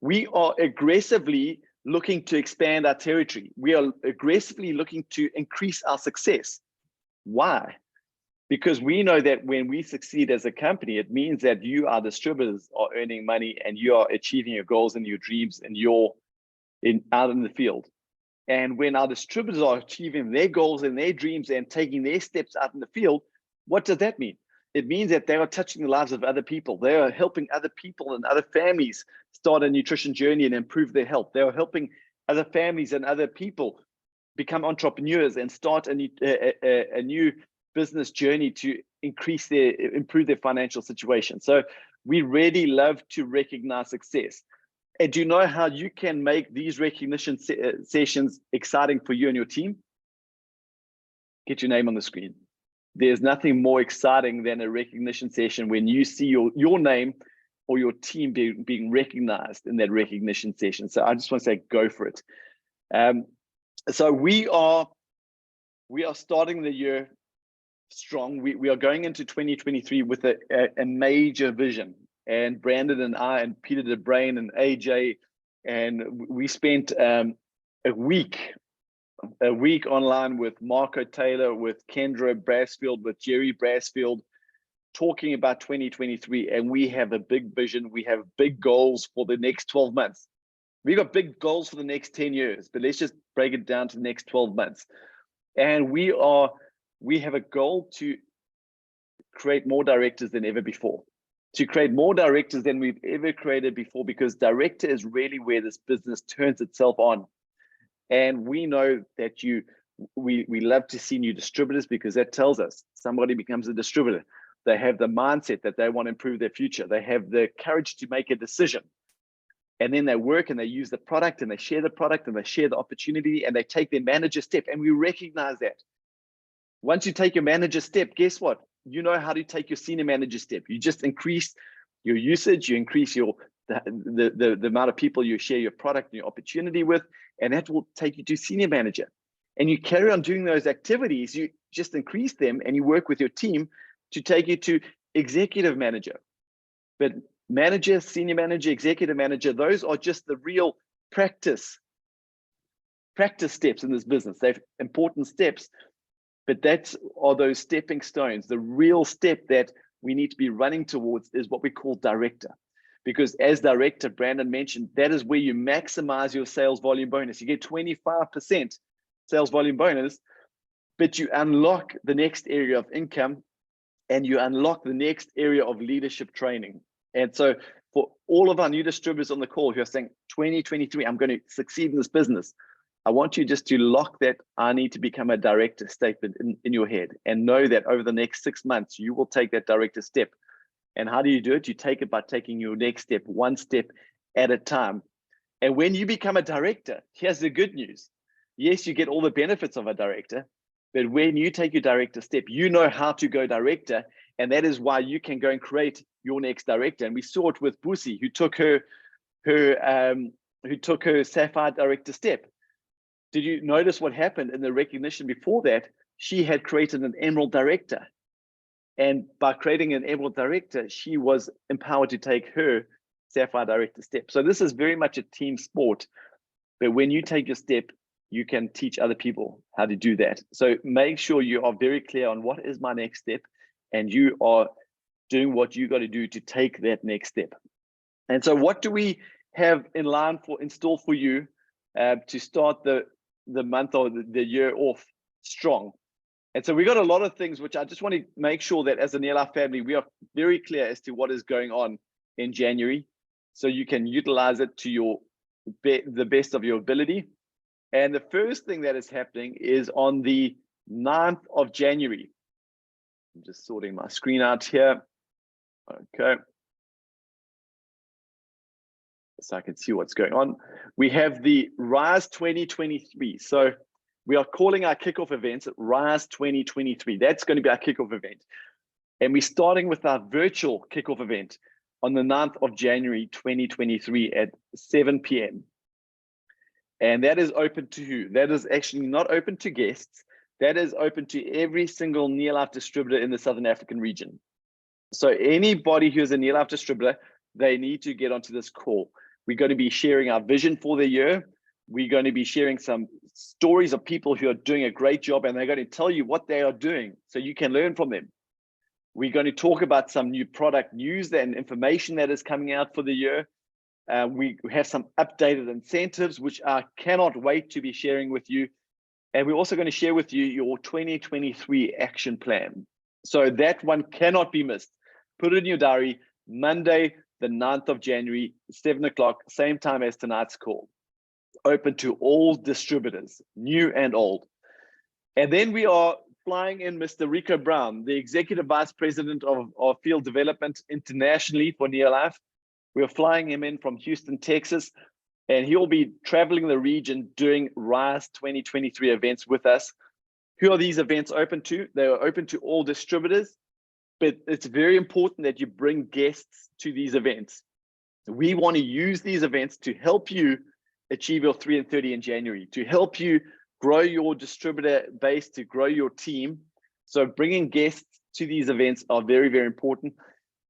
we are aggressively looking to expand our territory. We are aggressively looking to increase our success. Why? Because we know that when we succeed as a company, it means that you, our distributors, are earning money and you are achieving your goals and your dreams and out in the field. And when our distributors are achieving their goals and their dreams and taking their steps out in the field, what does that mean? It means that they are touching the lives of other people. They are helping other people and other families start a nutrition journey and improve their health. They are helping other families and other people become entrepreneurs and start a new business journey to improve their financial situation. So we really love to recognize success. And do you know how you can make these recognition sessions exciting for you and your team? Get your name on the screen. There's nothing more exciting than a recognition session when you see your name or your team being recognized in that recognition session. So I just want to say, go for it. So we are starting the year strong. We are going into 2023 with a major vision. And Brandon and I and Peter DeBrain and AJ, and we spent a week online with Marco Taylor, with Kendra Brassfield, with Jerry Brassfield, talking about 2023. And we have a big vision. We have big goals for the next 12 months. We've got big goals for the next 10 years, but let's just break it down to the next 12 months. And we have a goal to create more directors than ever before. To create more directors than we've ever created before, because director is really where this business turns itself on. And we know that we love to see new distributors, because that tells us somebody becomes a distributor. They have the mindset that they want to improve their future. They have the courage to make a decision. And then they work and they use the product and they share the product and they share the opportunity and they take their manager step. And we recognize that. Once you take your manager step, guess what? You know how to take your senior manager step. You just increase your usage, you increase the amount of people you share your product and your opportunity with, and that will take you to senior manager. And you carry on doing those activities, you just increase them and you work with your team to take you to executive manager. But manager, senior manager, executive manager, those are just the real practice steps in this business. They're important steps. But are those stepping stones. The real step that we need to be running towards is what we call director. Because as director, Brandon mentioned, that is where you maximize your sales volume bonus. You get 25% sales volume bonus, but you unlock the next area of income and you unlock the next area of leadership training. And so for all of our new distributors on the call who are saying, 2023, I'm going to succeed in this business, I want you just to lock that I need to become a director statement in your head and know that over the next 6 months, you will take that director step. And how do you do it? You take it by taking your next step, one step at a time. And when you become a director, here's the good news. Yes, you get all the benefits of a director, but when you take your director step, you know how to go director. And that is why you can go and create your next director. And we saw it with Busi, who took her Sapphire director step. Did you notice what happened in the recognition before that? She had created an Emerald Director. And by creating an Emerald Director, she was empowered to take her Sapphire Director step. So this is very much a team sport. But when you take your step, you can teach other people how to do that. So make sure you are very clear on what is my next step, and you are doing what you got to do to take that next step. And so what do we have in store for you to start the month or the year off strong? And so we got a lot of things which I just want to make sure that as an LR family, we are very clear as to what is going on in January, so you can utilize it to your the best of your ability. And the first thing that is happening is on the 9th of January. I'm just sorting my screen out here. Okay. So I can see what's going on. We have the Rise 2023. So we are calling our kickoff events Rise 2023. That's going to be our kickoff event. And we're starting with our virtual kickoff event on the 9th of January 2023 at 7 p.m. And that is open to who? That is actually not open to guests. That is open to every single near-life distributor in the Southern African region. So anybody who is a near-life distributor, they need to get onto this call. We're going to be sharing our vision for the year. We're going to be sharing some stories of people who are doing a great job, and they're going to tell you what they are doing so you can learn from them. We're going to talk about some new product news and information that is coming out for the year. We have some updated incentives, which I cannot wait to be sharing with you. And we're also going to share with you your 2023 action plan. So that one cannot be missed. Put it in your diary, Monday, the 9th of January, 7 o'clock, same time as tonight's call. Open to all distributors, new and old. And then we are flying in Mr. Rico Brown, the Executive Vice President of Field Development internationally for Neolife. We are flying him in from Houston, Texas, and he'll be traveling the region doing Rise 2023 events with us. Who are these events open to? They are open to all distributors, but it's very important that you bring guests to these events. We want to use these events to help you achieve your 3 and 30 in January, to help you grow your distributor base, to grow your team. So bringing guests to these events are very, very important.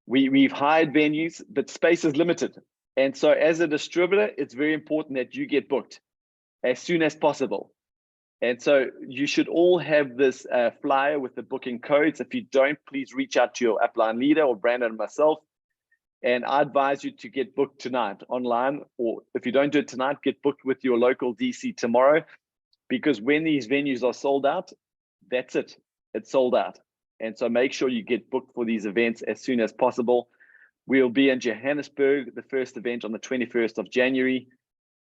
We've hired venues, but space is limited. And so as a distributor, it's very important that you get booked as soon as possible. And so you should all have this flyer with the booking codes. If you don't, please reach out to your upline leader or Brandon and myself. And I advise you to get booked tonight online, or if you don't do it tonight, get booked with your local DC tomorrow, because when these venues are sold out, that's it, it's sold out. And so make sure you get booked for these events as soon as possible. We'll be in Johannesburg, the first event on the 21st of January,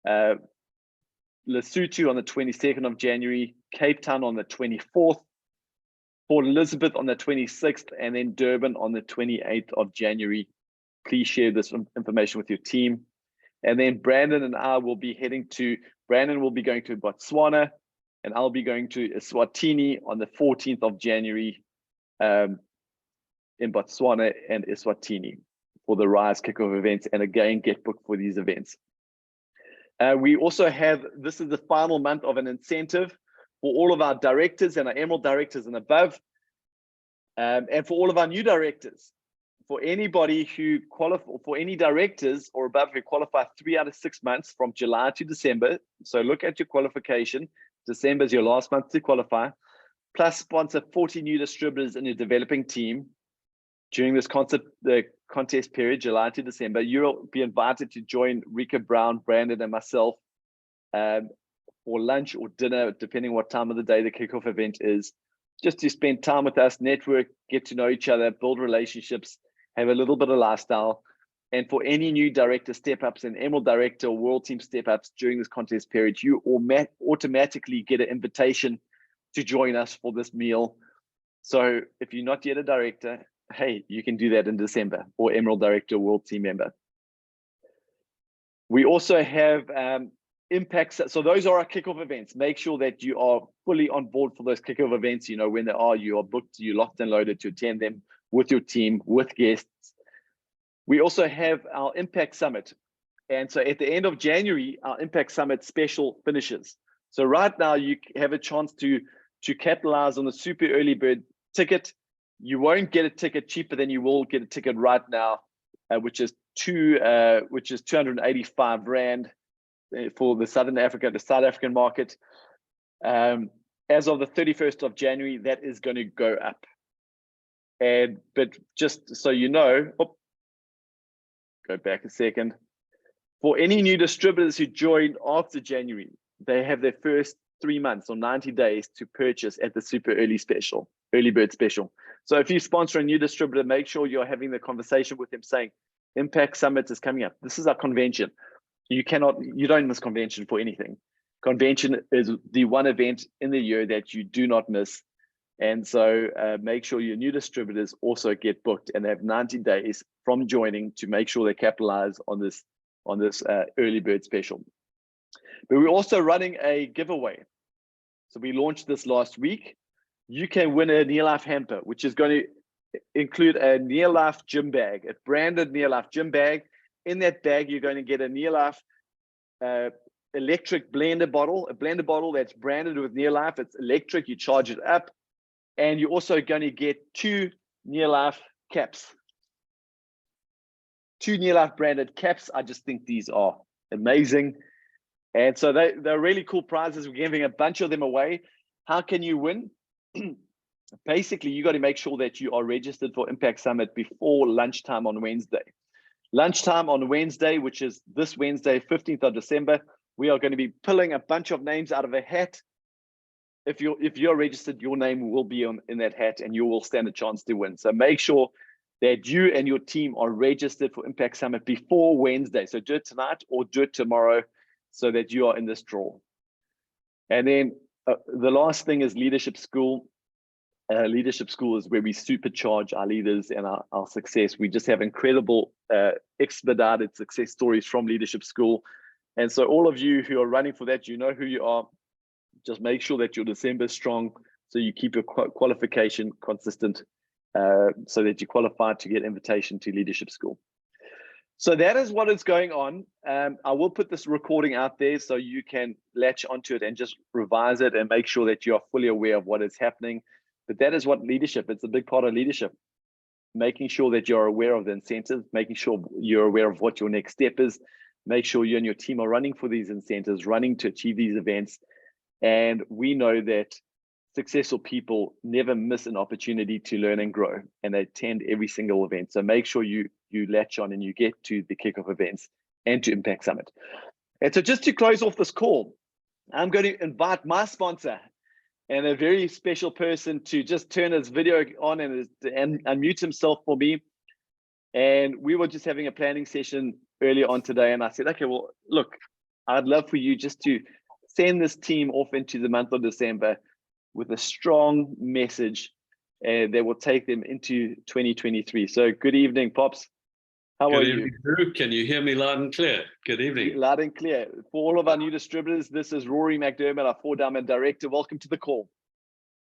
Lesotho on the 22nd of January, Cape Town on the 24th, Port Elizabeth on the 26th, and then Durban on the 28th of January. Please share this information with your team. And then Brandon and I will be Brandon will be going to Botswana, and I'll be going to Eswatini on the 14th of January in Botswana and Eswatini for the Rise kickoff events. And again, get booked for these events. We also have, this is the final month of an incentive for all of our directors and our Emerald directors and above, and for all of our new directors. For anybody who qualify, for any directors or above who qualify 3 out of 6 months from July to December. So look at your qualification. December is your last month to qualify. Plus sponsor 40 new distributors in your developing team during this contest period, July to December. You'll be invited to join Rico Brown, Brandon, and myself for lunch or dinner, depending what time of the day the kickoff event is, just to spend time with us, network, get to know each other, build relationships, have a little bit of lifestyle. And for any new director step-ups and Emerald director or world team step-ups during this contest period, you automatically get an invitation to join us for this meal. So if you're not yet a director, hey, you can do that in December, or Emerald director or world team member. We also have impacts. So those are our kickoff events. Make sure that you are fully on board for those kickoff events. You know, when they are, you are booked, you locked and loaded to attend them with your team, with guests. We also have our Impact Summit. And so at the end of January, our Impact Summit special finishes. So right now you have a chance to capitalize on the super early bird ticket. You won't get a ticket cheaper than you will get a ticket right now, which is 285 Rand for the South African market. As of the 31st of January, that is going to go up. But just so you know, go back a second. For any new distributors who joined after January, they have their first 3 months or 90 days to purchase at the super early bird special. So if you sponsor a new distributor, make sure you're having the conversation with them saying, Impact Summit is coming up. This is our convention. you don't miss convention for anything. Convention is the one event in the year that you do not miss. And so make sure your new distributors also get booked, and they have 90 days from joining to make sure they capitalize on this early bird special. But we're also running a giveaway. So we launched this last week. You can win a Near Life hamper, which is going to include a Near Life gym bag, a branded Near Life gym bag. In that bag, you're going to get a Near Life electric blender bottle, a blender bottle that's branded with Near Life. It's electric, you charge it up. And you're also going to get 2 Near Life caps. 2 Near Life branded caps. I just think these are amazing. And so they're really cool prizes. We're giving a bunch of them away. How can you win? Basically, you got to make sure that you are registered for Impact Summit before lunchtime on Wednesday. Lunchtime on Wednesday, which is this Wednesday, 15th of December, we are going to be pulling a bunch of names out of a hat. If you're registered, your name will be in that hat, and you will stand a chance to win. So make sure that you and your team are registered for Impact Summit before Wednesday. So do it tonight or do it tomorrow so that you are in this draw. And then the last thing is Leadership School. Leadership School is where we supercharge our leaders and our success. We just have incredible expedited success stories from Leadership School. And so all of you who are running for that, you know who you are. Just make sure that your December is strong, so you keep your qualification consistent, so that you qualify to get invitation to Leadership School. So that is what is going on. I will put this recording out there so you can latch onto it and just revise it and make sure that you are fully aware of what is happening. But that is what leadership, it's a big part of leadership. Making sure that you're aware of the incentives, making sure you're aware of what your next step is, make sure you and your team are running for these incentives, running to achieve these events. And we know that successful people never miss an opportunity to learn and grow, and they attend every single event. So make sure you latch on and you get to the kickoff events and to Impact Summit. And so just to close off this call, I'm going to invite my sponsor and a very special person to just turn his video on and unmute himself for me. And we were just having a planning session earlier on today, and I said, okay, well, look, I'd love for you just to send this team off into the month of December with a strong message that will take them into 2023. So good evening, Pops. How are you?
Drew. Can you hear me loud and clear? Good evening.
Loud and clear. For all of our new distributors, this is Rory McDermott, our 4-Diamond Director. Welcome to the call.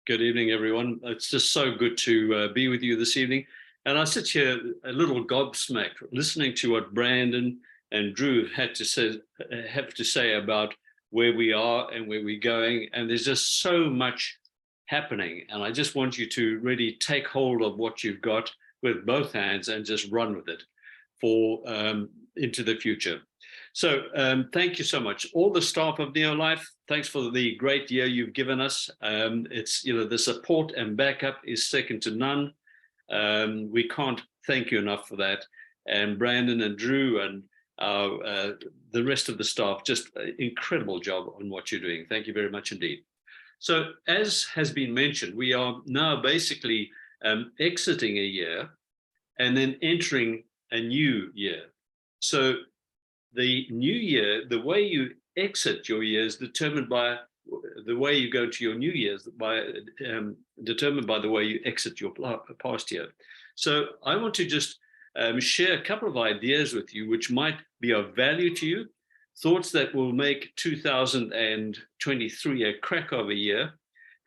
Good evening, everyone. It's just so good to be with you this evening. And I sit here a little gobsmacked, listening to what Brandon and Drew have to say about where we are and where we're going. And there's just so much happening. And I just want you to really take hold of what you've got with both hands and just run with it for into the future. So thank you so much. All the staff of Neolife, thanks for the great year you've given us. It's, the support and backup is second to none. We can't thank you enough for that. And Brandon and Drew and the rest of the staff, just an incredible job on what you're doing. Thank you very much indeed. So as has been mentioned, we are now basically exiting a year and then entering a new year. So the new year, the way you exit your year is determined by the way you go to your new year's, determined by the way you exit your past year. So I want to just share a couple of ideas with you which might be of value to you, thoughts that will make 2023 a crack of a year.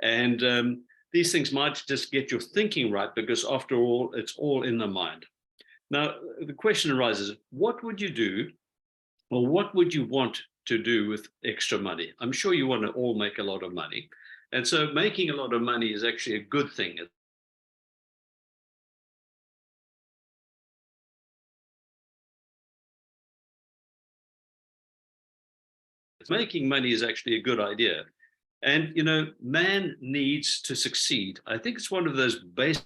And these things might just get your thinking right, because after all, it's all in the mind. Now, the question arises, what would you do, or what would you want to do with extra money? I'm sure you want to all make a lot of money. And so making a lot of money is actually a good thing. Making money is actually a good idea. And, man needs to succeed. I think it's one of those basic,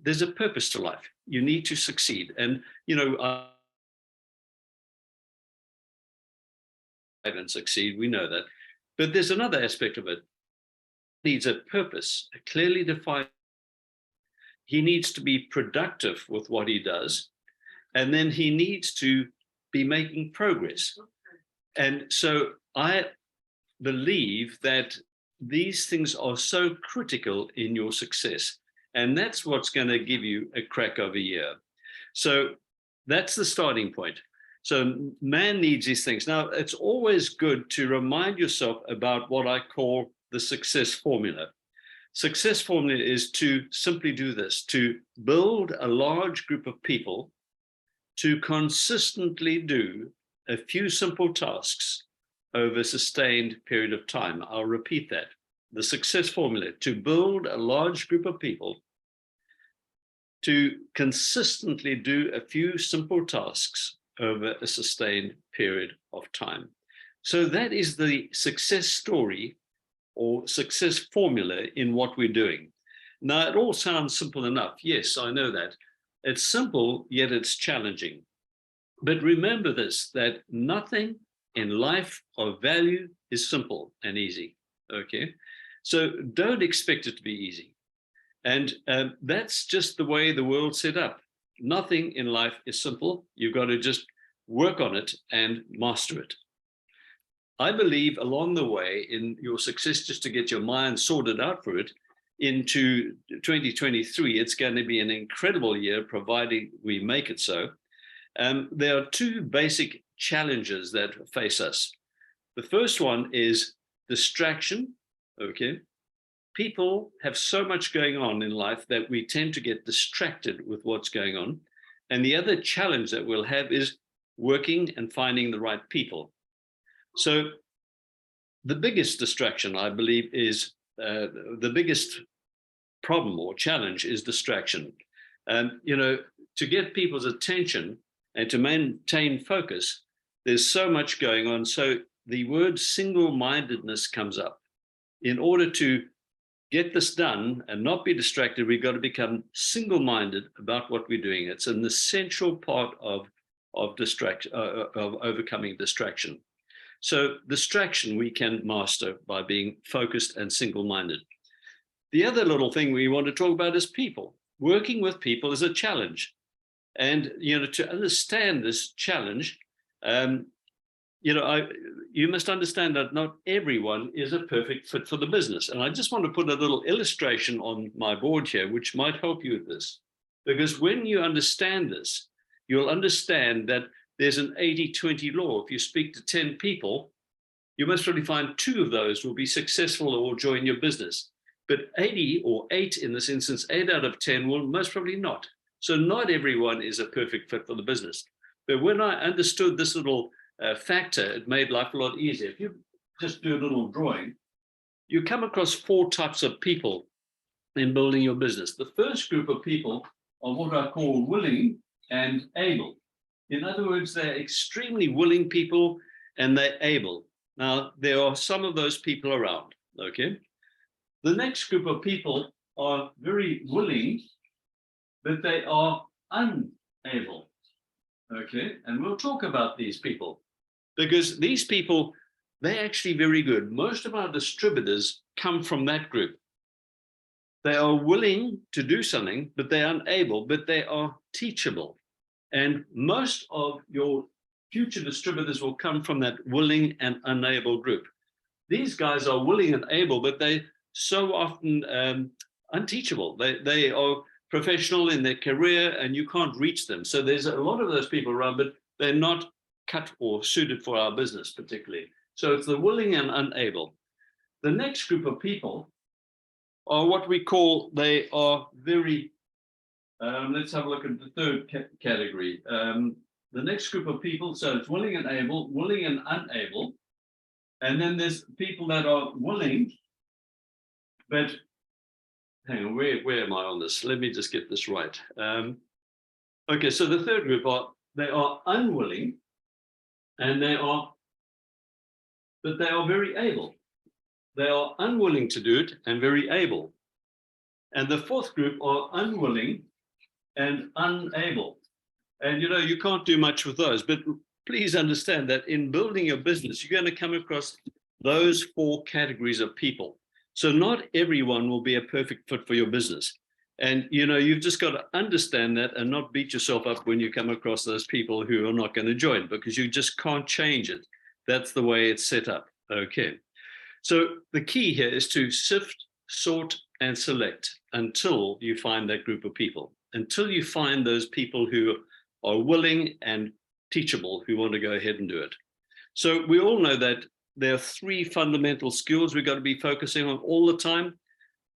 there's a purpose to life. You need to succeed. And, and succeed, we know that. But there's another aspect of it. He needs a purpose, a clearly defined. He needs to be productive with what he does. And then he needs to be making progress. And so I believe that these things are so critical in your success. And that's what's going to give you a crack of a year. So that's the starting point. So man needs these things. Now, it's always good to remind yourself about what I call the success formula. Success formula is to simply do this, to build a large group of people to consistently do a few simple tasks over a sustained period of time. I'll repeat that. The success formula, to build a large group of people to consistently do a few simple tasks over a sustained period of time. So that is the success story or success formula in what we're doing. Now, it all sounds simple enough. Yes, I know that. It's simple, yet it's challenging. But remember this, that nothing in life of value is simple and easy, okay? So don't expect it to be easy. And that's just the way the world's set up. Nothing in life is simple. You've got to just work on it and master it. I believe along the way in your success, just to get your mind sorted out for it, into 2023, it's going to be an incredible year, providing we make it so. There are two basic challenges that face us. The first one is distraction, okay? People have so much going on in life that we tend to get distracted with what's going on. And the other challenge that we'll have is working and finding the right people. So the biggest distraction, I believe, is the biggest problem or challenge is distraction. You know, to get people's attention and to maintain focus, there's so much going on. So the word single-mindedness comes up. In order to get this done and not be distracted, we've got to become single-minded about what we're doing. It's an essential part of overcoming distraction. So distraction we can master by being focused and single-minded. The other little thing we want to talk about is people. Working with people is a challenge. And, you know, to understand this challenge, you know, you must understand that not everyone is a perfect fit for the business. And I just want to put a little illustration on my board here, which might help you with this. Because when you understand this, you'll understand that there's an 80-20 law. If you speak to 10 people, you must really find 2 of those will be successful or will join your business. But 80 or 8 in this instance, 8 out of 10 will most probably not. So not everyone is a perfect fit for the business. But when I understood this little factor, it made life a lot easier. If you just do a little drawing, you come across 4 types of people in building your business. The first group of people are what I call willing and able. In other words, they're extremely willing people and they're able. Now, there are some of those people around, okay? The next group of people are very willing, but they are unable, okay? And we'll talk about these people because these people, they're actually very good. Most of our distributors come from that group. They are willing to do something, but they're unable, but they are teachable. And most of your future distributors will come from that willing and unable group. These guys are willing and able, but they so often unteachable. They are professional in their career and you can't reach them. So there's a lot of those people around, but they're not cut or suited for our business particularly. So it's the willing and unable. The next group of people are what we call, they are very, let's have a look at the third category. The next group of people, so it's willing and able, willing and unable. And then there's people that are willing, but hang on, where am I on this? Let me just get this right. Okay, so the third group they are unwilling and but they are very able. They are unwilling to do it and very able. And the fourth group are unwilling and unable. And you know, you can't do much with those, but please understand that in building your business, you're going to come across those 4 categories of people. So not everyone will be a perfect fit for your business. And, you know, you've just got to understand that and not beat yourself up when you come across those people who are not going to join, because you just can't change it. That's the way it's set up. Okay. So the key here is to sift, sort, and select until you find that group of people, until you find those people who are willing and teachable, who want to go ahead and do it. So we all know that there are 3 fundamental skills we've got to be focusing on all the time.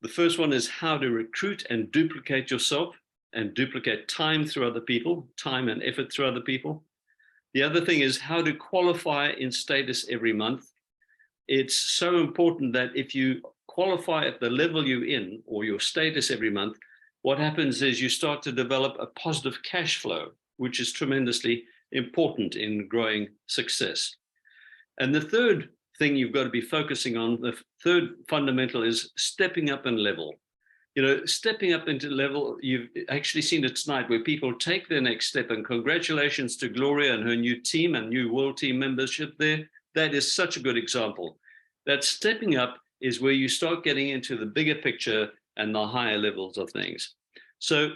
The first one is how to recruit and duplicate yourself and duplicate time through other people, time and effort through other people. The other thing is how to qualify in status every month. It's so important that if you qualify at the level you're in or your status every month, what happens is you start to develop a positive cash flow, which is tremendously important in growing success. And the third thing you've got to be focusing on, the third fundamental, is stepping up in level. You know, stepping up into level, you've actually seen it tonight where people take their next step, and congratulations to Gloria and her new team and new world team membership there. That is such a good example. That stepping up is where you start getting into the bigger picture and the higher levels of things. So,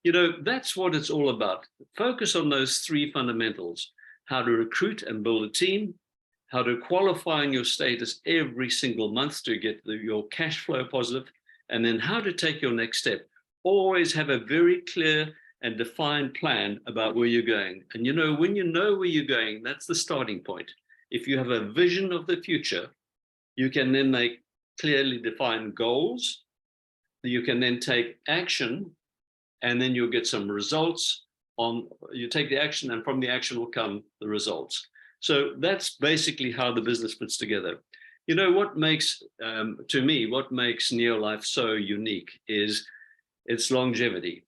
you know, that's what it's all about. Focus on those 3 fundamentals: how to recruit and build a team, how to qualify in your status every single month to get your cash flow positive, and then how to take your next step. Always have a very clear and defined plan about where you're going. And you know, when you know where you're going, that's the starting point. If you have a vision of the future, you can then make clearly defined goals. You can then take action, and then you'll get some results on, you take the action, and from the action will come the results. So that's basically how the business fits together. You know, what makes, to me, what makes Neolife so unique is its longevity.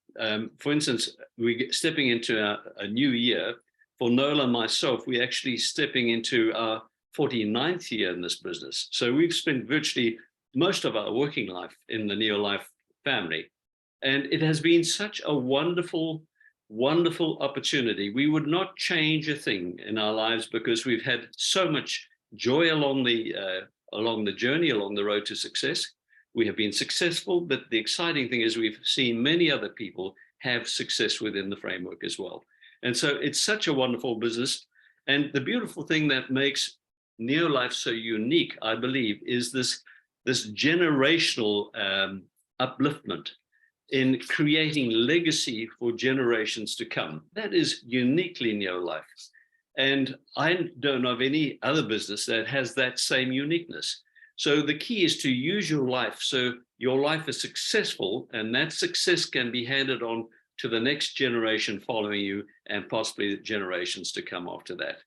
For instance, we're stepping into a new year. For Nola and myself, we're actually stepping into our 49th year in this business. So we've spent virtually most of our working life in the Neolife family. And it has been such a wonderful, wonderful opportunity. We would not change a thing in our lives because we've had so much joy along the journey, along the road to success. We have been successful, but the exciting thing is we've seen many other people have success within the framework as well. And so it's such a wonderful business. And the beautiful thing that makes Neolife so unique, I believe, is this generational upliftment in creating legacy for generations to come. That is uniquely Neolife. And I don't know of any other business that has that same uniqueness. So the key is to use your life so your life is successful, and that success can be handed on to the next generation following you, and possibly the generations to come after that.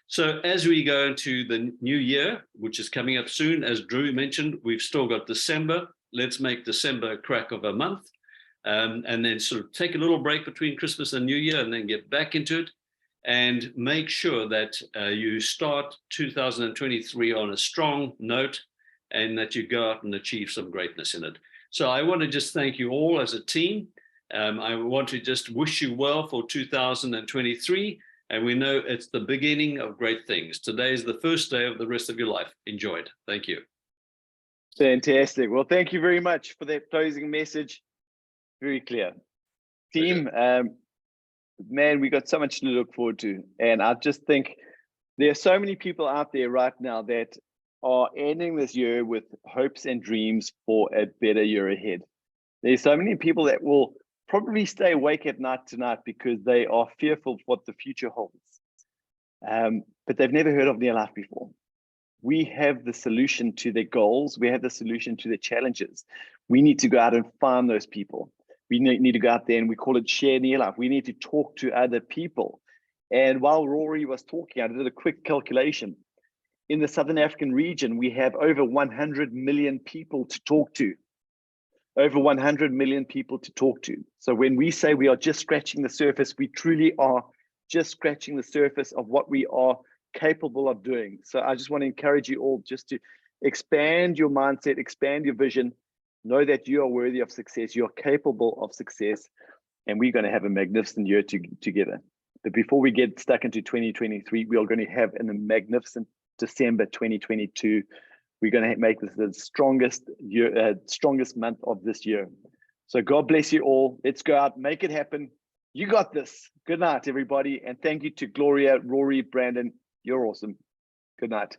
So as we go into the new year, which is coming up soon, as Drew mentioned, we've still got December. Let's make December a crack of a month, and then sort of take a little break between Christmas and New Year, and then get back into it, and make sure that you start 2023 on a strong note, and that you go out and achieve some greatness in it. So I want to just thank you all as a team. I want to just wish you well for 2023. And we know it's the beginning of great things. Today is the first day of the rest of your life. Enjoy it. Thank you.
Fantastic. Well, thank you very much for that closing message. Very clear. Team, man, we got so much to look forward to. And I just think there are so many people out there right now that are ending this year with hopes and dreams for a better year ahead. There's so many people that will probably stay awake at night tonight because they are fearful of what the future holds. But they've never heard of Neolife before. We have the solution to their goals. We have the solution to their challenges. We need to go out and find those people. We need to go out there, and we call it Share Neolife. We need to talk to other people. And while Rory was talking, I did a quick calculation. In the Southern African region, we have over 100 million people to talk to. Over 100 million people to talk to. So when we say we are just scratching the surface, we truly are just scratching the surface of what we are capable of doing. So I just want to encourage you all just to expand your mindset, expand your vision, know that you are worthy of success, you're capable of success, and we're going to have a magnificent year together. But before we get stuck into 2023, we are going to have a magnificent December 2022. We're going to make this the strongest year, strongest month of this year. So God bless you all. Let's go out, make it happen. You got this. Good night, everybody. And thank you to Gloria, Rory, Brandon. You're awesome. Good night.